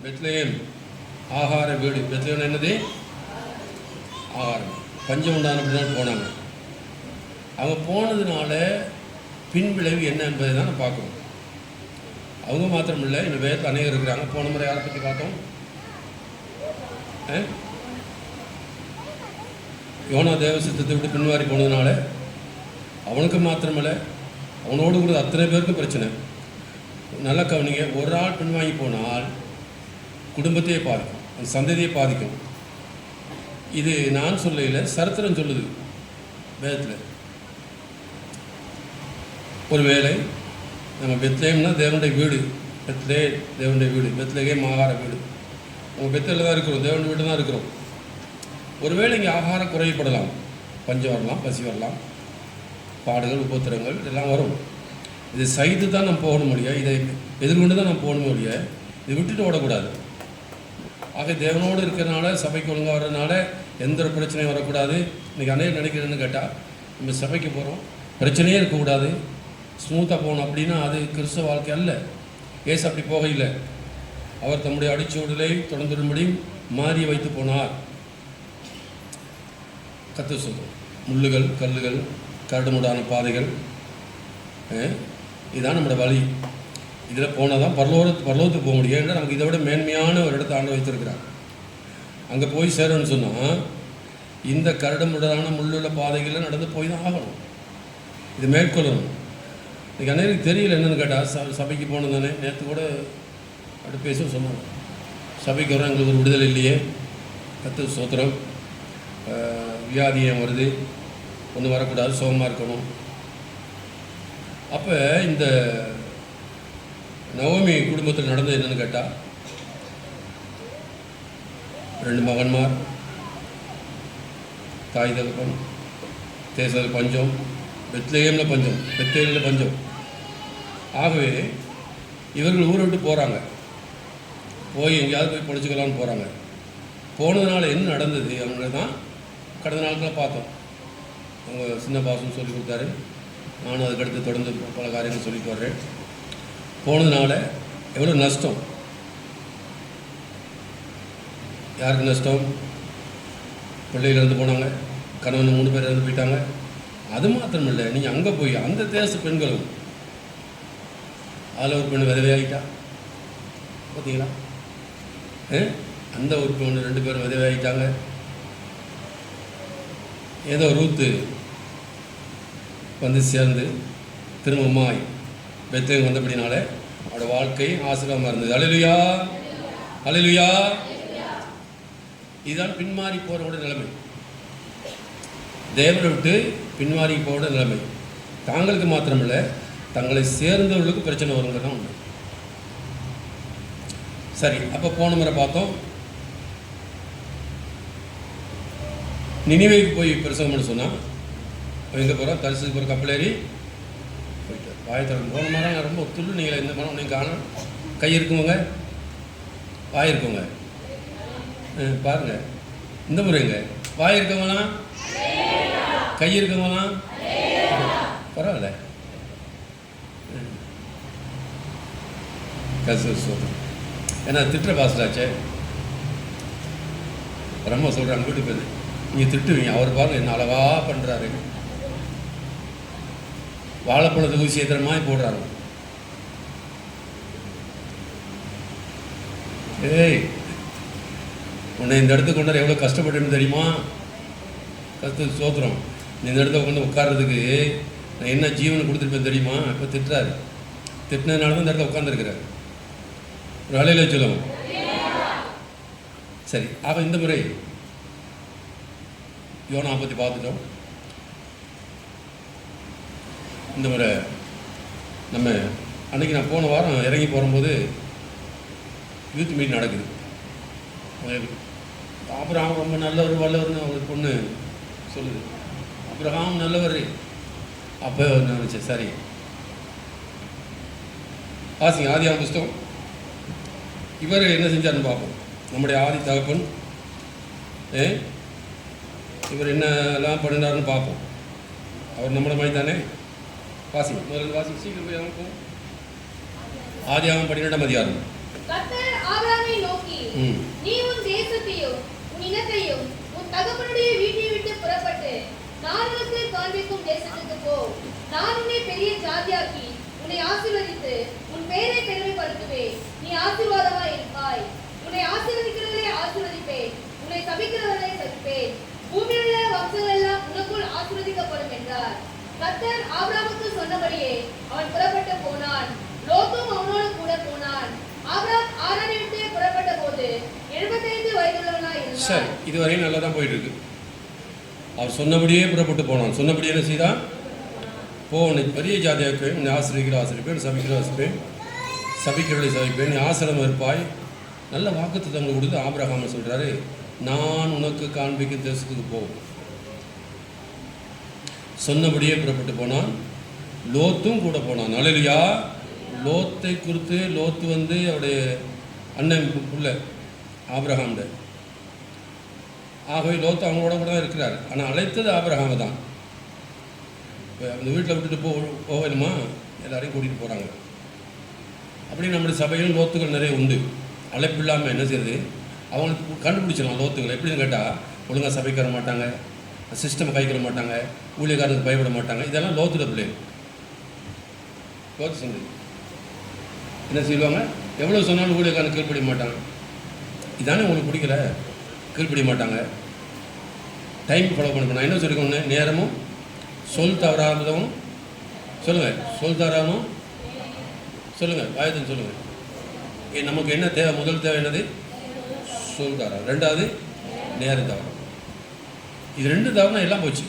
Bethlehem ஆகார வீடு. Bethlehem என்னது? ஆகாரம். பஞ்சம் உண்டானப்படிதான் போனாங்க. அவங்க போனதுனால பின்விளைவு என்ன என்பதை தான் நம்ம பார்க்கணும். அவங்க மாத்திரமில்லை, இன்னும் வேறு அநேகர் இருக்கிறாங்க. போன முறை யாரை பற்றி பார்த்தோம்? யோனா தேவசித்தத்தை விட்டு பின்வாரி போனதுனால அவனுக்கு மாத்திரமில்லை, அவனோடு கூட அத்தனை பேருக்கும் பிரச்சனை. நல்லா கவனிங்க, ஒரு ஆள் பின்வாங்கி போனால் குடும்பத்தையே பாதிக்கும், அந்த சந்ததியை பாதிக்கும். இது நான் சொல்லல, சரித்திரம் சொல்லுது வேதத்தில். ஒருவேளை நம்ம பெத்லேம்னா தேவனுடைய வீடு, தேவனுடைய வீடு, பெத்லகேம் ஆகார வீடு. நம்ம பெத்தலில் தான் இருக்கிறோம், தேவனுடைய வீடு தான் இருக்கிறோம். ஒருவேளை இங்கே ஆகாரம் குறையப்படலாம், பஞ்சம் வரலாம், பசி வரலாம், பாடுகள் உபத்திரங்கள் எல்லாம் வரும். இதை சைது தான் நம்ம போகணும் முடியும், இதை எதிர்கொண்டு தான் நம்ம போகணும் முடியும். இதை விட்டுட்டு ஓடக்கூடாது. ஆக தேவனோடு இருக்கிறனால, சபைக்கு ஒழுங்காக வர்றதுனால எந்த ஒரு பிரச்சனையும் வரக்கூடாது. இன்றைக்கி அநேகம் நினைக்கிறேன்னு கேட்டால், நம்ம சபைக்கு போகிறோம், பிரச்சனையே இருக்கக்கூடாது, ஸ்மூத்தாக போகணும் அப்படின்னா அது கிறிஸ்தவ வாழ்க்கை அல்ல. ஏசு அப்படி போகையில் அவர் தம்முடைய அடிச்சூடலை தொடர்ந்துடும்படி மாறி வைத்து போனார். கத்து சொல்லும் முள்ளுகள், கல்லுகள், கரடுமுடான பாதைகள், இதுதான் நம்மளோட வழி. இதில் போனால் தான் பரலோகத்துக்கு போக முடியும். ஏன்னா நமக்கு இதை விட மேன்மையான ஒரு இடத்த ஆண்டு வைத்திருக்கிறார். அங்கே போய் சேரணும்னு சொன்னால் இந்த கரடுமுடான முள்ளுள்ள பாதைகளில் நடந்து போய் தான் ஆகணும். இது மேற்கொள்ளணும். இன்றைக்கி அநேருக்கு தெரியல என்னென்னு கேட்டால், சபைக்கு போனது தானே. நேற்று கூட அப்படி பேச சொன்னாங்க, சபைக்கு வர எங்களுக்கு ஒரு விடுதலை இல்லையே, கத்து சோத்திரம், வியாதியம் வருது, ஒன்றும் வரக்கூடாது, சுகமாக இருக்கணும். அப்போ இந்த நவமி குடும்பத்தில் நடந்தது என்னென்னு கேட்டால், 2 மகன்மார், தாய் தகப்பன், தேசத்தில் பஞ்சம், பெத்லகேமில் பஞ்சம், பெத்தேலில் பஞ்சம். ஆகவே இவர்கள் ஊரை விட்டு போகிறாங்க, போய் எங்கேயாவது போய் பொழைச்சிக்கலான்னு போகிறாங்க. போனதுனால என்ன நடந்தது அவங்க தான் கடந்த நாட்களில் பார்த்தோம். அவங்க சின்ன பாசம் சொல்லி கொடுத்தாரு, நானும் அதுக்கடுத்து தொடர்ந்து பல காரியங்கள் சொல்லிட்டு வர்றேன். போனதுனால எவ்வளோ நஷ்டம், யாருக்கு நஷ்டம்? பிள்ளைகள் இறந்து போனாங்க, கணவன் 3 பேர் இறந்து போயிட்டாங்க. அது மாத்திரமில்லை, நீங்கள் அங்கே போய் அந்த தேச பெண்களும், அதில் ஒரு பெண் விதவையாகிட்டா பார்த்தீங்களா? அந்த ஒரு பெண் 2 பேரும் விதவையாகிட்டாங்க. ஏதோ ரூத்து வந்து சேர்ந்து திரும்பமாய் பெத்லகேம் வந்தபடினால அவரோட வாழ்க்கை ஆசீர்வாதமாக இருந்தது. அல்லேலூயா, அல்லேலூயா. இதுதான் பின்மாறி போகிறோட நிலைமை, தேவனை விட்டு பின்மாறி போகிற நிலைமை. தாங்களுக்கு மாத்திரமில்லை, தங்களை சேர்ந்தவர்களுக்கு பிரச்சனை வருங்கிறது தான் உண்டு. சரி, அப்போ போன முறை பார்த்தோம், நினிவேக்கு போய் பிரசவம் பண்ண சொன்னால் எங்கே போகிறோம்? தரிசுக்கு போகிற கப்பல் ஏறி போயிட்டு வாயை திறந்து. போன மரம் நான் ரொம்ப துள்ளு, நீங்களே இந்த மரம் நீங்கள் காணும். கை இருக்குவங்க, வாய் இருக்குவங்க, பாருங்கள். இந்த முறைங்க வாய் இருக்கவங்களாம், கை இருக்கவங்களாம் பரவாயில்ல. சொல்கிறேன், ஏன்னா திட்டுற பாஸ்டாச்சே. ரொம்ப சொல்கிறாங்க வீட்டுக்கு போய் நீங்கள் திட்டுவீங்க, அவர் பாருங்க என்ன அழகா பண்ணுறாரு, வாழைப்பழத்தை ஊசி ஏற்றுற மாதிரி போடுறாரு. ஏய், உன்னை இந்த இடத்துக்கு கொண்டாரு எவ்வளோ கஷ்டப்பட்டுன்னு தெரியுமா? கஷ்ட சோத்திரம். இந்த இடத்துல உட்காந்து உட்கார்றதுக்கு நான் என்ன ஜீவனை கொடுத்துருப்பேன் தெரியுமா? இப்போ திட்டுறாரு. திட்டினதுனால தான் இந்த இடத்துல உட்காந்துருக்கிறார். ஒரு அலையில சொல்லுவோம். சரி, ஆக இந்த முறை யோனா பற்றி பார்த்துட்டோம். இந்த முறை நம்ம அன்றைக்கி நான் போன வாரம் இறங்கி போகும்போது யூத் மீட் நடக்குது. அப்ரஹாம் ரொம்ப நல்லவர் வல்லவர்னு ஒரு பொண்ணு சொல்லுது. அப்ரஹாம் நல்லவர். அப்போ நினச்சேன், சரி வாசிங்க ஆதியாகம புஸ்தகம். இவர் என்ன செஞ்சார்னு பார்ப்போம். நம்முடைய ஆதி தகப்பன் இவர் என்னெல்லாம் பண்ணினார்னு பார்ப்போம். அவர் நம்மளை மாதிரி தானே. வாசிங்க, முதல்ல வாசிங்க, சீக்கிரம் போய் அமைப்போம். ஆதியாகமம் 12ஆம் அதிகாரம். கர்த்தர் ஆபிரகாமை நோக்கி, நீ உன் தேசத்தையும் உன் இனத்தையும் உன் தகப்பனுடைய வீட்டை விட்டு புறப்பட்டு நான் உனக்கு காண்பிக்கும் தேசத்துக்கு போ. நான் உன்னை பெரிய ஜாதியாக்கி உன்னை ஆசீர்வதித்து உன் பெயரை பெருமைப்படுத்துவேன். நீ ஆசீர்வாதமாய் இருப்பாய். உன்னை ஆசீர்வதிக்கிறவர்களை ஆசீர்வதிப்பேன், உன்னை சபிக்கிறவர்களை சபிப்பேன். பூமியில் உள்ள வம்சங்கள் எல்லாம் உனக்குள் ஆசீர்வதிக்கப்படும் என்றார். கர்த்தர் ஆபிரகாமுக்கு சொன்னபடியே அவன் புறப்பட்டு போனான். லோத்தும் அவனோடு கூட போனான். ஆபிரகாம் ஆரானை விட்டு புறப்பட்ட போது 75 வயதுள்ளவனாய் இருந்தான். சரி, இதுவரையும் நல்லா தான் போயிட்டு இருக்கு. அவர் சொன்னபடியே புறப்பட்டு போனான். சொன்னபடியே என்ன செய்தான்? உன்னை பெரிய ஜாதியாக்கு, உன்னை ஆசிரியக்கிற ஆசிரியப்பேன், சபிக்கிற ஆசிரியப்பேன், சபிக்கிறவர்களை சபிப்பேன், நீ ஆசிரமம் இருப்பாய். நல்ல வாக்குத்தத்தங்களை கொடுத்து ஆபிரகாம் சொல்கிறாரு, நான் உனக்கு காண்பிக்கும் தேசத்துக்கு போ. சொன்னபடியே புறப்பட்டு போனான். லோத்தும் கூட போனான். அல்லேலூயா. லோத்தை குறித்து லோத்து அவருடைய அண்ணன் பிள்ளை ஆபிரகாம்ட. ஆகவே லோத்து அவங்களோட கூட தான் இருக்கிறார். ஆனால் அழைத்தது ஆபிரகாமை தான். அந்த வீட்டில் விட்டுட்டு போகணுமா, எல்லாரையும் கூட்டிகிட்டு போகிறாங்க. அப்படி நம்முடைய சபையிலும் லோத்துகள் நிறைய உண்டு. அழைப்பு இல்லாமல் என்ன செய்யுது, அவங்களுக்கு கண்டுபிடிச்சிடலாம் லோத்துகள். எப்படின்னு கேட்டால், ஒழுங்காக சபைக்கு வர மாட்டாங்க, சிஸ்டம் கைக்கிற மாட்டாங்க, ஊழியக்காரனுக்கு பயப்பட மாட்டாங்க. இதெல்லாம் லோத்துல பிள்ளைகள். லோத்து சொன்னது என்ன செய்வாங்க, எவ்வளோ சொன்னாலும் ஊழியக்காரனுக்கு கீழ்ப்படிய மாட்டாங்க. இதானே உங்களுக்கு பிடிக்கல, கீழ்ப்படிய மாட்டாங்க. டைம் ஃபாலோ பண்ண என்ன சொல்லிக்கோங்க, நேரமும் சொல் தவறாததும் சொல்லுங்கள், சொல் தவறாமல் சொல்லுங்கள், வாயத்துன்னு சொல்லுங்கள். நமக்கு என்ன தேவை? முதல் தேவை என்னது? சொல் தவறாது. ரெண்டாவது நேரம் தவறு. இது 2 தவறுனா எல்லாம் போச்சு.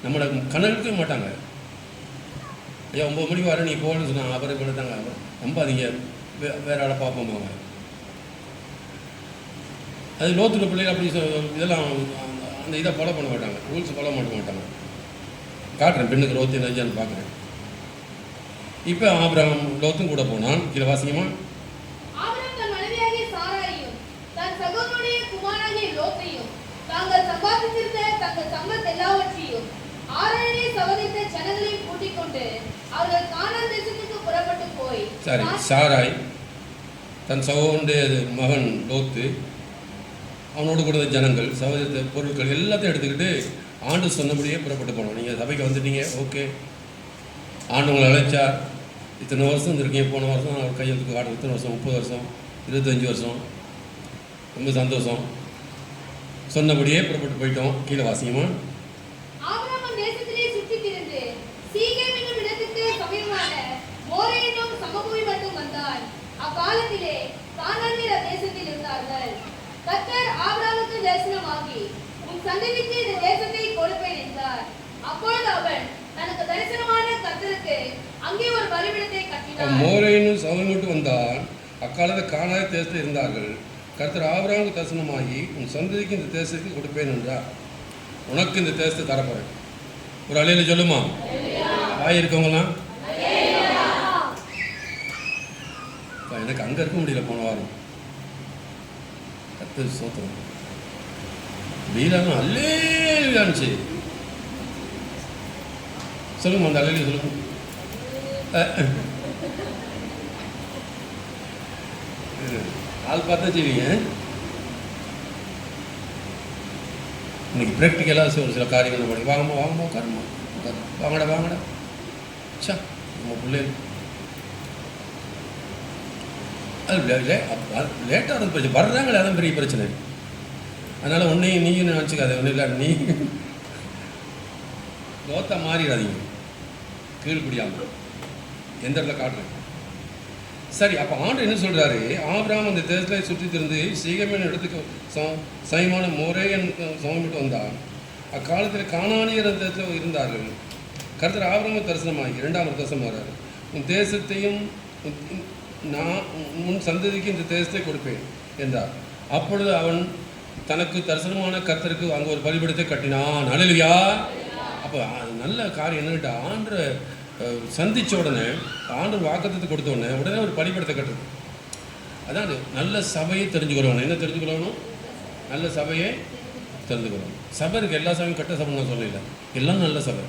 நம்மளை கணக்கு மாட்டாங்க. ஐயா 9 மணிக்கு வர நீ போகணும்னு சொன்னாங்க. அப்புறம் கொடுத்தாங்க, நம்பாதீங்க, வேற ஆளை பார்ப்போம். அவங்க அது லோத்துட்ட பிள்ளைகள் அப்படி இதெல்லாம் அந்த இதை ஃபாலோ பண்ண மாட்டாங்க, ரூல்ஸ் ஃபாலோ பண்ண மாட்டாங்க. காட்டுறேன், பெண்ணுக்கு லோத்து என்னஞ்சான்னு பார்க்குறேன். இப்போ ஆபிரகாம் லோத்தும் கூட போனான். கீழே வாசிங்கம்மா. சரி, சாராய் தன் சகோதரனுடைய மகன் லோத்து, அவனோடு கூட ஜனங்கள், சகோதர பொருட்கள் எல்லாத்தையும் எடுத்துக்கிட்டு ஆண்டு சொன்னபடியே புறப்பட்டு போனோம். நீங்கள் சபைக்கு வந்துட்டீங்க, ஓகே, ஆண்டு உங்களை அழைச்சார். இத்தனை வருஷம் இருந்திருக்கீங்க. போன வருஷம் அவர் கையெழுத்துக்கு ஆடு, இத்தனை வருஷம், 30 வருஷம், 25 வருஷம், ரொம்ப சந்தோஷம். சொன்னபடியே புறப்பட்டு போயிட்டோம். கீழே வாசிங்கம்மா. கர்த்தர் ஆபிரகாமுக்கு தரிசனமாகி, உன் சந்ததிக்கு இந்த தேசத்தை கொடுப்பேன் என்றார். அப்பொழுது அவன் தனக்கு தரிசனமான கர்த்தருக்கு அங்கே ஒரு பலிபீடத்தை கட்டினான். மோரேனும் சவுல் வந்தான். அக்காலத்தில் கானான் தேசத்தில் இருந்தார்கள். கர்த்தர் ஆபிரகாமுக்கு தரிசனமாகி, உன் சந்ததிக்கு இந்த தேசத்தை கொடுப்பேன் என்றார். உனக்கு இந்த தேசத்தை தரப்போறேன். ஒரு அலையில சொல்லுமா, வாய் இருக்கவங்களாம். எனக்கு அங்கே இருக்க முடியல போன வாரம். கர்த்தர் ஸ்தோத்திரம். வீரானும் அல்லேலூயான்னு சொல்லுங்க, அந்த அல்லேலூயா சொல்லுங்க. ஆள் பார்த்தா செய்வீங்க. இன்னைக்கு ப்ராக்டிக்கலாக ஒரு சில காரியங்கள் பண்ணி வாங்கம்மா உட்காருமா, வாங்கடா சா நம்ம பிள்ளைகள் அது லேட்டாக வந்து பிரச்சனை வர்றாங்களே, அதான் பெரிய பிரச்சனை. அதனால் ஒன்றையும் நீயும் நினச்சிக்காது, ஒன்றும் இல்லை, நீ லோத்தா மாறிடாதீங்க, கீழ்படியாமல் எந்த இடத்துல காட்டுறேன். சரி, அப்போ ஆண்டு என்ன சொல்கிறாரு, ஆபிரகாம் அந்த தேசத்தில் சுற்றி திருந்து சீகேமின் இடத்துக்கு சமமான மோரேயன் சமமிட்டு வந்தார். அக்காலத்தில் கானானியர் அந்த தேசத்தில் இருந்தார்கள். கர்த்தர் ஆபிரகாமுக்கு தரிசனமாகி 2ஆம் தரிசனம் வர்றாரு. உன் தேசத்தையும் நான் உன் சந்ததிக்கு இந்த தேசத்தை கொடுப்பேன் என்றார். அப்பொழுது அவன் தனக்கு தரிசனமான கர்த்தருக்கு அங்கே ஒரு பலிபீடத்தை கட்டினான். அல்லேலூயா. அப்போ நல்ல காரியம் என்னன்ட்டு, ஆண்டு சந்தித்த உடனே, ஆண்டு வாக்குத்தத்தை கொடுத்த உடனே ஒரு பலிபீடத்தை கட்டுறது. அதான் நல்ல சபையை தெரிஞ்சுக்கிறோம். என்ன தெரிஞ்சுக்கிறோம்? நல்ல சபையை தெரிஞ்சுக்கிறோம். சபை இருக்குது, எல்லா சபையும் கட்ட சபைன்னு நான் சொல்லல, எல்லாம் நல்ல சபை.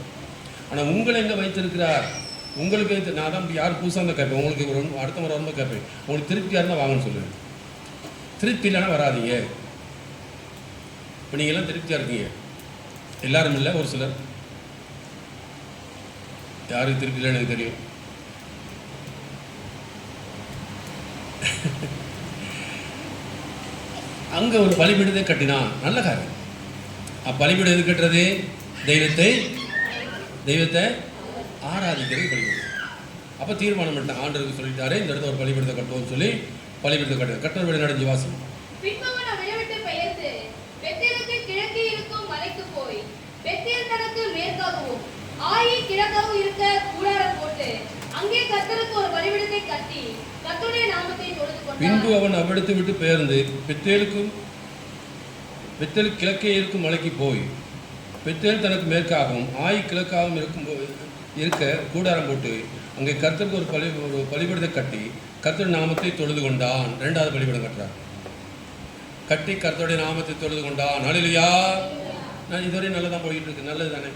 ஆனால் உங்களை எங்கே வைத்திருக்கிறார்? உங்களுக்கு நான் தான் யார் புதுசாக இருந்தால் கேட்பேன், உங்களுக்கு ஒரு அடுத்த முறை வரும்போது கேட்பேன், உங்களுக்கு திருப்தியாக இருந்தால் வாங்கன்னு சொல்லுவேன். திருப்தி இல்லைன்னா வராதிங்க. இப்போ நீங்கள்லாம் திருப்தியாக இருக்கீங்க, எல்லாரும் இல்லை, ஒரு சிலர். யாருக்கு திருப்தி இல்லைன்னு எனக்கு தெரியும். அங்கே ஒரு பலிபீடத்தை கட்டினா நல்ல காரியம். பலிபீடம் எது கட்டுறது? தெய்வத்தை ஆராதிக்கிறது பலிபீடம். அப்போ தீர்மானம் பண்ணிட்டேன், ஆண்டருக்கு சொல்லிட்டாரு இந்த இடத்துல ஒரு பலிபீடத்தை கட்டுவோம்னு சொல்லி பலிபீடத்தை கட்டுற வீடு நடந்து வாசம். பின்பு அவன் அவ்விடத்தை விட்டு பெயர்ந்து பெத்தேல் கிழக்கே இருக்கும் மலைக்கு போய், பெத்தேல் தனக்கு மேற்காகவும் ஆயி கிழக்காகவும் இருக்க கூடாரம் போட்டு அங்கே கர்த்தருக்கு ஒரு பலிபீடத்தை கட்டி கர்த்தருடைய நாமத்தை தொழுது கொண்டான். 2வது பலிபீடம் கட்டுறான். கட்டி கர்த்தருடைய நாமத்தை தொழுது கொண்டான். ஹல்லேலூயா. நான் இதுவரை நல்லா தான் போயிட்டு இருக்கு. நல்லது தானே?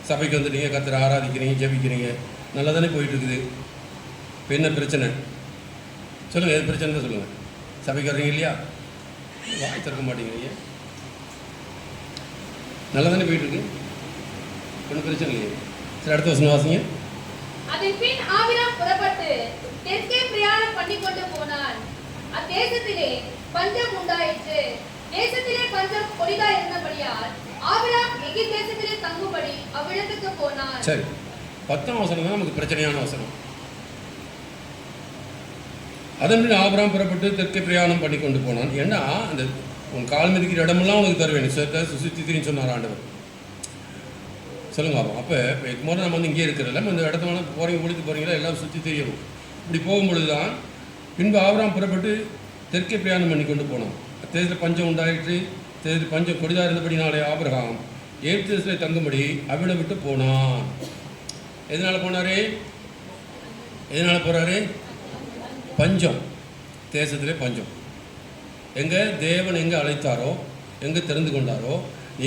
சபைக்கு வந்துட்டீங்க, கர்த்தரை ஆராதிக்கிறீங்க, ஜெபிக்கிறீங்க, நல்லா தானே போயிட்டு இருக்குது. இப்போ என்ன பிரச்சனை சொல்லுங்கள்? எது பிரச்சனை தான் சொல்லுங்கள். சபைக்கு வர்றீங்க இல்லையா? வாய் திறக்க மாட்டேங்கிறீங்க. நல்லா தானே போயிட்டு இருக்கு, ஒன்றும் பிரச்சனை இல்லையே. சரி, அடுத்த வசனம் வாசிங்க. அதன் பின் ஆபிரகாம் புறப்பட்டு தெற்கே பிரயாணம் பண்ணி கொண்டு போனான். அத்தேசத்திலே பஞ்சம் உண்டாயிற்று. தேசத்திலே பஞ்சம் கொடிதா இருந்தபடியால் ஆபிரகாம் எகிப்து தேசத்திலே தங்கும்படி அவ்விடத்துக்கு போனான். சரி, 10ஆம் வசனம் தான் நமக்கு பிரச்சனையான வசனம். அதன் பின் ஆபிரகாம் புறப்பட்டு தெற்கே பிரயாணம் பண்ணி கொண்டு போனான். ஏன்னா அந்த உன் கால் மிதிக்கிற இடமெல்லாம் உனக்கு தருவேன், சுற்றி திரின்னு சொன்னார் ஆண்டவர். சொல்லுங்க ஆகும். அப்போ முதல்ல நம்ம வந்து இங்கே இருக்கிறதில்ல, இந்த இடத்த வேணால் போகிறீங்க, முடித்து போகிறீங்களா, எல்லாம் சுற்றி தெரியணும். இப்படி போகும்பொழுது தான் பின்பு ஆபிரகாம் புறப்பட்டு தெற்கே பிரயாணம் பண்ணி கொண்டு போனான். தேசத்தில் பஞ்சம் உண்டாயிற்று. தேசத்தில் பஞ்சம் கொடிதா இருந்தபடினாலே ஆபிரகாம் எகிப்து தேசத்தில் தங்கும்படி அவ்விடம் விட்டு போனான். எதனால் போனாரு? எதனால் போகிறாரு? பஞ்சம். தேசத்திலே பஞ்சம். எங்கே தேவன் எங்கே அழைத்தாரோ, எங்கே தெரிந்து கொண்டாரோ,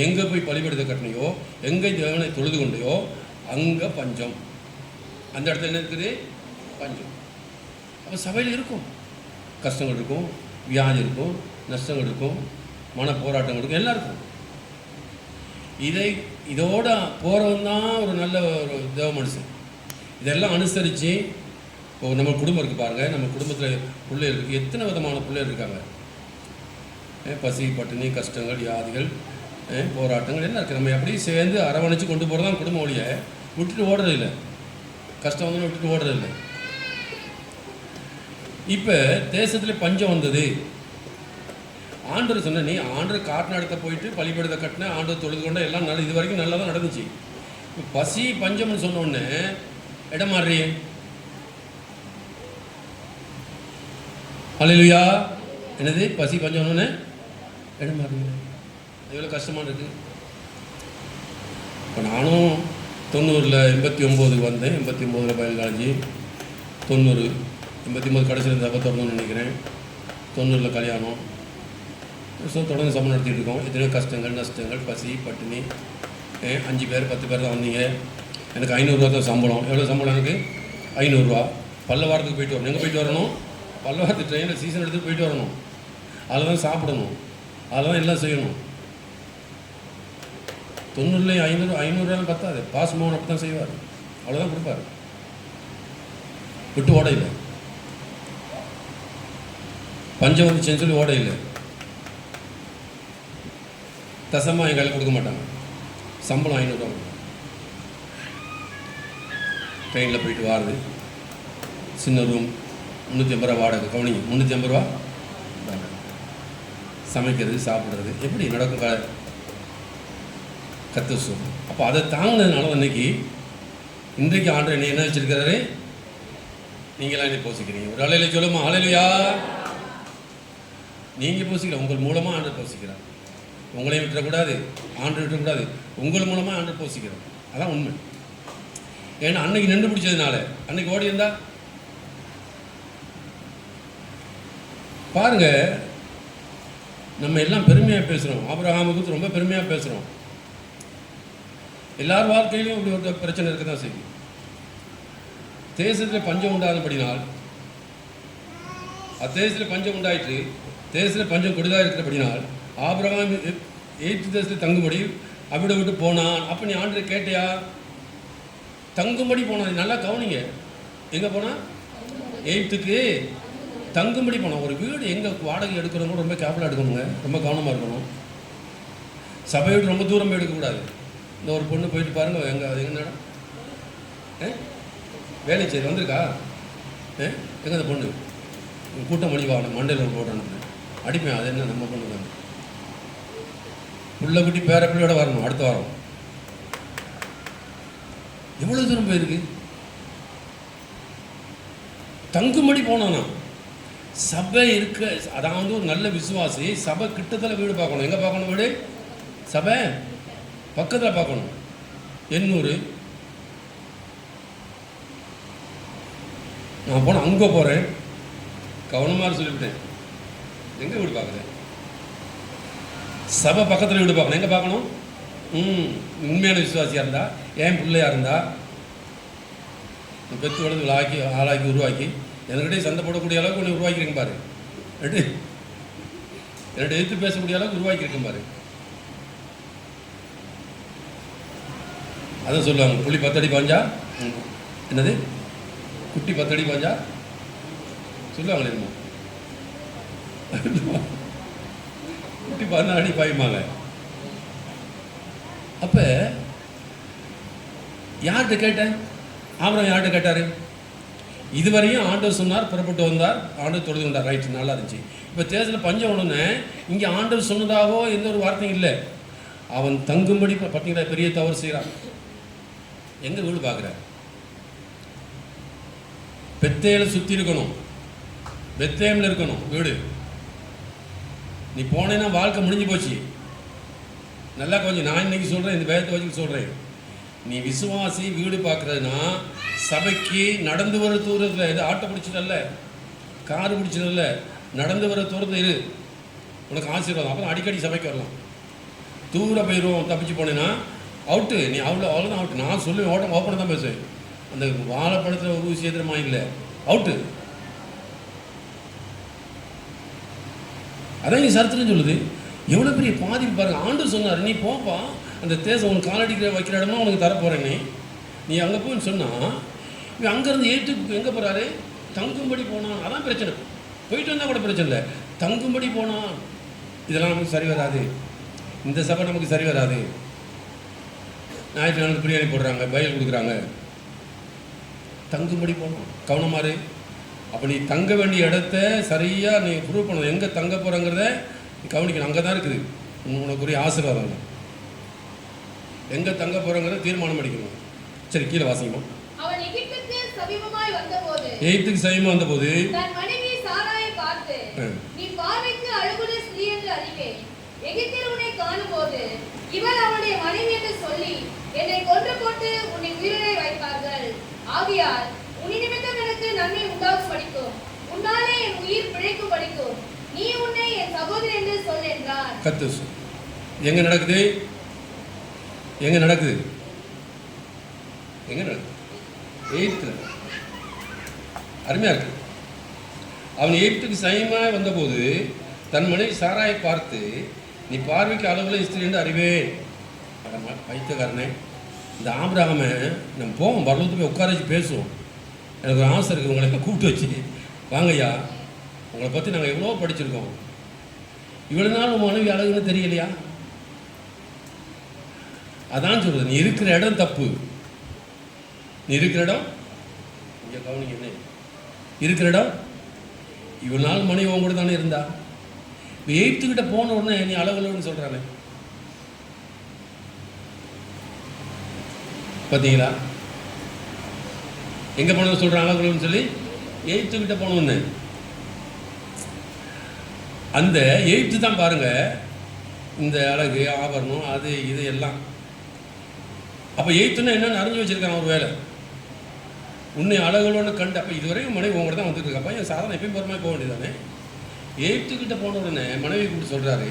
எங்கே போய் பலிபீடத்தை கட்டினியோ, எங்கே தேவனை தொழுது கொண்டையோ அங்கே பஞ்சம். அந்த இடத்துல என்ன இருக்குது? பஞ்சம். அப்போ சபையில் இருக்கும், கஷ்டங்கள் இருக்கும், வியாதி இருக்கும், நஷ்டங்கள் இருக்கும், மன போராட்டங்கள் இருக்கும், எல்லாம் இருக்கும். இதோட போகிறவன் தான் ஒரு நல்ல ஒரு தேவ மனுஷன். இதெல்லாம் அனுசரித்து இப்போ நம்ம குடும்பம் இருக்குது பாருங்கள், நம்ம குடும்பத்தில் பிள்ளைகள் இருக்குது, எத்தனை விதமான பிள்ளைகள் இருக்காங்க. பசி, பட்டினி, கஷ்டங்கள், வியாதிகள், போராட்டங்கள் எல்லாம் இருக்குது. நம்ம எப்படி சேர்ந்து அரவணைச்சு கொண்டு போகிறது தான் குடும்ப ஒழிய விட்டுட்டு ஓடுறதில்லை. கஷ்டம் வந்து விட்டுட்டு ஓடுறதில்லை. இப்போ தேசத்தில் பஞ்சம் வந்தது. ஆண்டவர் சொன்ன, நீ ஆண்டவர் காட்டின இடத்த போயிட்டு பலிபீடத்தை கட்டின, ஆண்டவர் தொழுது கொண்ட, எல்லாம் நல்ல, இது வரைக்கும் நல்லா தான் நடந்துச்சு. இப்போ பசி பஞ்சம்னு சொன்னோடனே இடம் மாறியே. ஹல்லேலூயா. என்னது? பசி பஞ்சம்னு இடம் மாறுங்க. எவ்வளோ கஷ்டமாக இருக்குது. இப்போ நானும் 90ல் 89 வந்தேன். 89ல் பயில் காலேஜி, 90 89 கடைசியில் தப்ப திறந்தோன்னு நினைக்கிறேன். 90ல் கல்யாணம். ஸோ தொடர்ந்து சம்பளம் நடத்திட்டு இருக்கோம். எத்தனையோ கஷ்டங்கள், நஷ்டங்கள், பசி, பட்டினி. 5 பேர் 10 பேர் தான் வந்தீங்க. எனக்கு 500 ரூபா தான் சம்பளம். எவ்வளோ சம்பளம் எனக்கு? 500 ரூபா. பல்லவாரத்துக்கு போயிட்டு வரணும். எங்கே போயிட்டு வரணும்? பல்லவாரத்து ட்ரெயினில் சீசன் எடுத்து போயிட்டு வரணும். அதில் தான் சாப்பிடணும், அதில் தான் எல்லாம் செய்யணும். 90ல் 500 பத்தாது. பாஸ் மோகன் அப்படி தான் செய்வார், அவ்வளோதான் கொடுப்பார். விட்டு ஓட இல்லை. பஞ்சம் வந்துச்சுன்னு சொல்லி ஓட இல்லை. தசமாக என் கையில் கொடுக்க மாட்டாங்க. சம்பளம் 500 ரூபா. ட்ரெயினில் போயிட்டு வாருது. சின்ன ரூம், 350 ரூபா வாடகை. கவனிங்க, 350 ரூபா வாடகை. சமைக்கிறது, சாப்பிட்றது எப்படி நடக்கும்? கத்து சொல்லும். அப்போ அதை தாங்கினதுனால இன்றைக்கு ஆண்டவர் என்னை என்ன வச்சிருக்கிறாரு? நீங்களாம் என்னை போசிக்கிறீங்க. ஒரு அலையில சொல்லுமா? ஹல்லேலூயா. நீங்கள் போசிக்கல, உங்கள் மூலமாக ஆண்டவர் போசிக்கிறார். உங்களையும் விட்டுறக்கூடாது, ஆண்டவர் விட்டுறக்கூடாது. உங்கள் மூலமாக ஆண்டவர் போசிக்கிறார். அதான் உண்மை. ஏன்னா அன்னைக்கு நின்று பிடிச்சதுனால, அன்னைக்கு ஓடி இருந்தா பாருங்க. நம்ம எல்லாம் பெருமையாக பேசுகிறோம். ஆபிரகாமுக்கு ரொம்ப பெருமையாக பேசுகிறோம். எல்லார் வாழ்க்கையிலையும் இப்படி ஒரு பிரச்சனை இருக்க தான் செய்யும். தேசத்தில் பஞ்சம் உண்டானபடினால், அத்தேசத்தில் பஞ்சம் உண்டாயிற்று, தேசத்தில் பஞ்சம் கொடிதாக இருக்கிறபடினால் ஆபிரகாம் எகிப்து தேசத்தில் தங்கும்படி அவிட விட்டு போனான். அப்போ நீ ஆண்டரை கேட்டியா? தங்கும்படி போனான். நல்லா கவனிங்க, எங்கே போனான்? எகிப்துக்கு தங்கும்படி போனான். ஒரு வீடு எங்கே வாடகை எடுக்கிறவங்க ரொம்ப கேர்ஃபுல்லாக எடுக்கணுங்க, ரொம்ப கவனமாக இருக்கணும். சபையை விட்டு ரொம்ப தூரம் எடுக்கக்கூடாது. இந்த ஒரு பொண்ணு போயிட்டு பாருங்கள், எங்கே நடம் வேலைச்சேரி வந்திருக்கா? எங்கே அந்த பொண்ணு கூட்டம் மணி வாங்க மண்டையில் ஒரு போட்டு அனுப்புறேன், அடிப்பேன். அது என்ன நம்ம பொண்ணு தான், புள்ள குட்டி பேர பிள்ளையோட வரணும் அடுத்த வாரம். எவ்வளோ தூரம் போயிருக்கு? தங்கும்படி போனானா? சபை இருக்க, அதாவது ஒரு நல்ல விசுவாசி சபை கிட்டத்தில் வீடு பார்க்கணும். எங்கே பார்க்கணும் வீடு? சபை பக்கத்தில் பார்க்கணும். 800 நான் போனேன், அங்கே போகிறேன், கவனமாக சொல்லிவிட்டேன். எங்கே வீடு பார்க்குறேன்? சபை பக்கத்தில் வீடு பார்க்கணும். எங்கே பார்க்கணும்? உண்மையான விசுவாசியாக இருந்தா, என் பிள்ளையாக இருந்தா, பெற்று வளர்ந்து ஆளாக்கி உருவாக்கி என்கிட்டே சண்டை போடக்கூடிய அளவுக்கு உன்னை உருவாக்கியிருக்கேன் பாரு. என்னோட எடுத்து பேசக்கூடிய அளவுக்கு உருவாக்கியிருக்கேன் பாரு. அதான் சொல்லுவாங்க, புள்ளி 10 அடி பாஞ்சா, என்னது குட்டி 10 அடி பாஞ்சா சொல்லுவாங்களே, என்னமோ குட்டி 14 அடி பாயுமாங்க. அப்போ யார்கிட்ட கேட்டேன்? ஆபிரகாம் யார்கிட்ட கேட்டார்? இதுவரையும் ஆண்டவர் சொன்னார், புறப்பட்டு வந்தார், ஆண்டவர் தொழுது வந்தார். ரைட்டு, நல்லா இருந்துச்சு. இப்போ தேசத்தில் பஞ்சம் ஒன்றுன்னு இங்கே ஆண்டவர் சொன்னதாகவோ எந்த ஒரு வார்த்தையும் இல்லை. அவன் தங்கும்படி பார்த்தீங்களா, பெரிய தவறு செய்கிறான். எங்கே வீடு பார்க்குற? பெத்தேல சுற்றி இருக்கணும், பெத்தேமில் இருக்கணும் வீடு. நீ போனேன்னா வாழ்க்கை முடிஞ்சு போச்சு. நல்லா கொஞ்சம் நான் இன்னைக்கு சொல்கிறேன், இந்த வேதத்தை வச்சு சொல்கிறேன். நீ விசுவாசி வீடு பார்க்குறதுனா சபைக்கு நடந்து வர தூரத்தில், எது ஆட்டோ பிடிச்சதில்ல, காரு பிடிச்சதில்ல, நடந்து வர தூரத்தில் இரு, உனக்கு ஆசீர்வாதம். அப்புறம் அடிக்கடி சபைக்கு வரலாம். தூரம் போயிடுவோம் தப்பிச்சு போனேன்னா அவுட்டு. நீ அவ்வளோதான் அவுட்டு. நான் சொல்லுவேன், ஓட்டம் ஓப்பனை தான் பேசுவேன். அந்த வாழைப்படத்தில் ஒரு விஷயத்திரமா இல்லை, அவுட்டு. அதான் நீ சரித்திரம் சொல்லுது. எவ்வளோ பெரிய பாதிப்பு பாருங்கள். ஆண்டு சொன்னார், நீ போப்பா, அந்த தேசம் உனக்கு காலடிக்கிற வைக்கிற இடமா உனக்கு தரப்போகிறேன்னு. நீ அங்கே போன்னு சொன்னால், இவன் அங்கேருந்து ஏற்றுக்கு எங்கே போகிறாரு? தங்கும்படி போனான். அதான் பிரச்சனை. போயிட்டு வந்தால் கூட பிரச்சனை இல்லை, தங்கும்படி போனான். இதெல்லாம் நமக்கு சரி வராது. இந்த சபை நமக்கு சரி வராது. ஞாயிற்றுக்கிழமை பிரியாணி போடுறாங்க, பயில் கொடுக்குறாங்க. தங்கும்படி போனோம், கவனமாரு. அப்போ நீ தங்க வேண்டிய இடத்த சரியாக நீ ப்ரூவ் பண்ணணும். எங்கே தங்க போகிறங்கிறத நீ கவனிக்கணும். அங்கே தான் இருக்குது உனக்குரிய ஆசீர்வாதம். எங்கே தங்க போகிறங்கிறத தீர்மானம் பண்ணிக்கணும். சரி, கீழே வாசிக்கணும். அவன் எகிப்துக்கு சமீபமாய் வந்தபோது, எகிப்துக்கு சமீபமாக வந்தபோது தன் மனைவி சாராயை பார்த்து, நீ பார்வைக்கு அழகுள்ள ஸ்திரீ என்று அறிவேன். எகிப்தில் உன்னை காணும்போது இவள் அவனுடைய மனைவி என்று சொல்லி என்னை கொன்று போட்டு உன்னை உயிரை வைப்பார்கள். ஆகையால் உன் நிமித்தம் எனக்கு நன்மை உண்டாகும் படிக்கும், உன்னாலே என் உயிர் பிழைக்கும் படிக்கும். நீ உன்னை என் சகோதரி என்று சொல் என்றார். கத்து எங்க நடக்குது? எங்க நடக்குது? எங்க நடக்குது? எகிப்துல. அருமையா இருக்கு. அவன் எகிப்துக்கு சமீபமாய் வந்தபோது தன் மனைவி சாராயை பார்த்து, நீ பார்வைக்கு அளவுல ஸ்திரீ என்று அறிவேன். பைத்தியக்காரனே, இந்த ஆபிரகாமை நம்ம போவோம், பரலோகத்துக்கு போய் உட்கார வச்சு பேசுவோம். எனக்கு ஒரு ஆசை இருக்குது, உங்களை கூப்பிட்டு வச்சு, வாங்கய்யா, உங்களை பற்றி நாங்கள் எவ்வளோ படிச்சிருக்கோம். இவ்வளோ நாள் உன் மனைவி அழகுன்னு தெரியலையா? அதான் சொல்கிறது, நீ இருக்கிற இடம் தப்பு. நீ இருக்கிற இடம் இங்கே கவனிங்க, என்ன இருக்கிற இடம். இவ்வளோ நாள் மனைவி உன் கூட தானே இருந்தா. இப்போ எகிப்துக்கிட்ட போன உடனே நீ அழகுலன்னு சொல்கிறானே, பார்த்தீங்களா? எங்கே போனது சொல்கிறான் அழகுலன்னு சொல்லி? எகிப்துக்கிட்ட போனோன்னு. அந்த எகிப்து தான் பாருங்க, இந்த அழகு ஆபரணம் அது இது எல்லாம். அப்போ எகிப்துன்னா என்னென்னு அறிஞ்சு வச்சிருக்கான் ஒரு வேலை. உன்னை அழகுலன்னு கண்டு, அப்போ இதுவரைக்கும் மனைவி உங்கள்கிட்ட தான் வந்துட்டு இருக்கப்பா, என் சாதனை எப்பயும் போகிற மாதிரி போக வேண்டியதானே. எகிப்துக்கிட்ட போன உடனே மனைவி கூப்பிட்டு சொல்கிறாரு,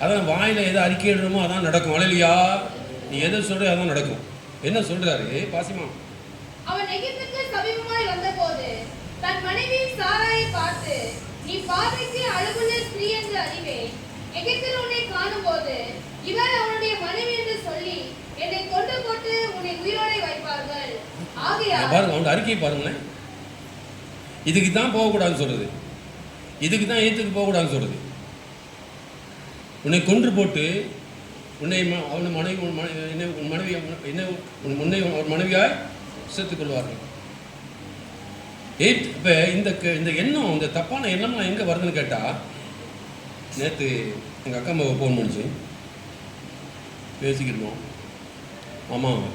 அதான் வாயில் எதை அறிக்கை எழுதணுமோ அதான் நடக்கும். அழலையா, நீ எதை சொல்கிற அதான் நடக்கும். என்ன சொல்கிறாரு பாசிமா? அவன் எகிப்துக்கு சமீபமாய் வந்தபோது தன் மனைவி சாராயை பார்த்து, நீ பார்வைக்கு அழகுள்ள ஸ்திரீ என்று அறிவேன். எகிப்தில் உன்னை காணும்போது இவர் அவனுடைய மனைவி என்று சொல்லி என்னை கொண்டு போட்டு உன்னை உயிரோடை வைப்பார்கள். ஆகையால் பாருங்க, அவன் அறிக்கையை பாருங்களேன். இதுக்கு தான் போகக்கூடாதுன்னு சொல்றது, இதுக்கு தான் ஏற்றுக்கு போகக்கூடாதுன்னு சொல்றது. உன்னை கொன்று போட்டு உன்னை அவனை மனைவி உன் மனைவி என்ன முன்னை ஒரு மனைவியாய் சேர்த்துக் கொள்வார்கள். இப்போ இந்த எண்ணம், இந்த தப்பான எண்ணம்லாம் எங்கே வருதுன்னு கேட்டால், நேற்று எங்கள் அக்கா அம்மாவை ஃபோன் பண்ணிச்சு, பேசிக்கிருந்தோம். ஆமாம்,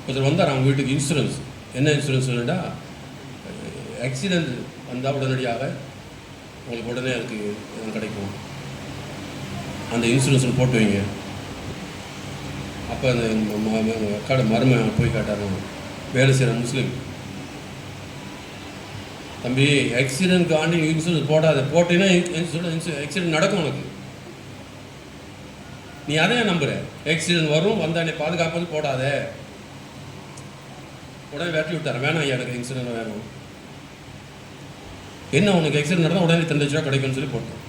ஒருத்தர் வந்தார் அவங்க வீட்டுக்கு. இன்சூரன்ஸ் என்ன இன்சூரன்ஸ் சொல்லிட்டா, ஆக்சிடெண்ட் வந்தால் உடனடியாக உங்களுக்கு உடனே அதுக்கு கிடைக்கும், அந்த இன்சூரன்ஸில் போட்டு வைங்க. அப்போ அந்த அக்காட மருமை போய் கேட்டார், வேலை செய்கிற முஸ்லீம், தம்பி ஆக்சிடென்ட்க்கு ஆண்டி இன்சூரன்ஸ் போடாத, போட்டீங்கன்னா ஆக்சிடென்ட் நடக்கும் உனக்கு, நீ அதையே நம்புற, ஆக்சிடென்ட் வரும், வந்தானே பாதுகாப்பது, போடாத. உடனே வெட்டி விட்டார், வேணாம் ஐயா எனக்கு இன்சூரன்ஸ் வேணும். என்ன உனக்கு ஆக்சிடென்ட் நடந்தால் உடனே 2 லட்ச ரூபா கிடைக்கும்னு சொல்லி போட்டோம்.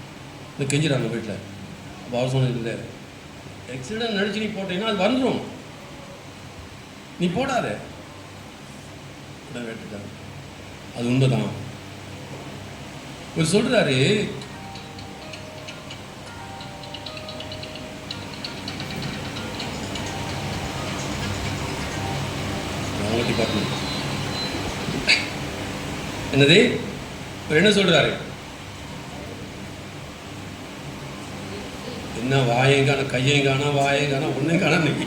இந்த கெஞ்சிடாங்க வீட்டில். அப்போ அவர் சொன்னது இல்லை, ஆக்சிடென்ட் நடிச்சு நீ போட்டீங்கன்னா அது வந்துடும், நீ போடாத. உடனே வெட்டிட்டாங்க. அது உண்மைதான். இவர் சொல்றாரு, டிபார்ட்மெண்ட் என்னது, என்ன சொல்றாரு, என்ன வாயங்கான கையங்கானா வாயங்கானா ஒன்னையும் இன்னைக்கு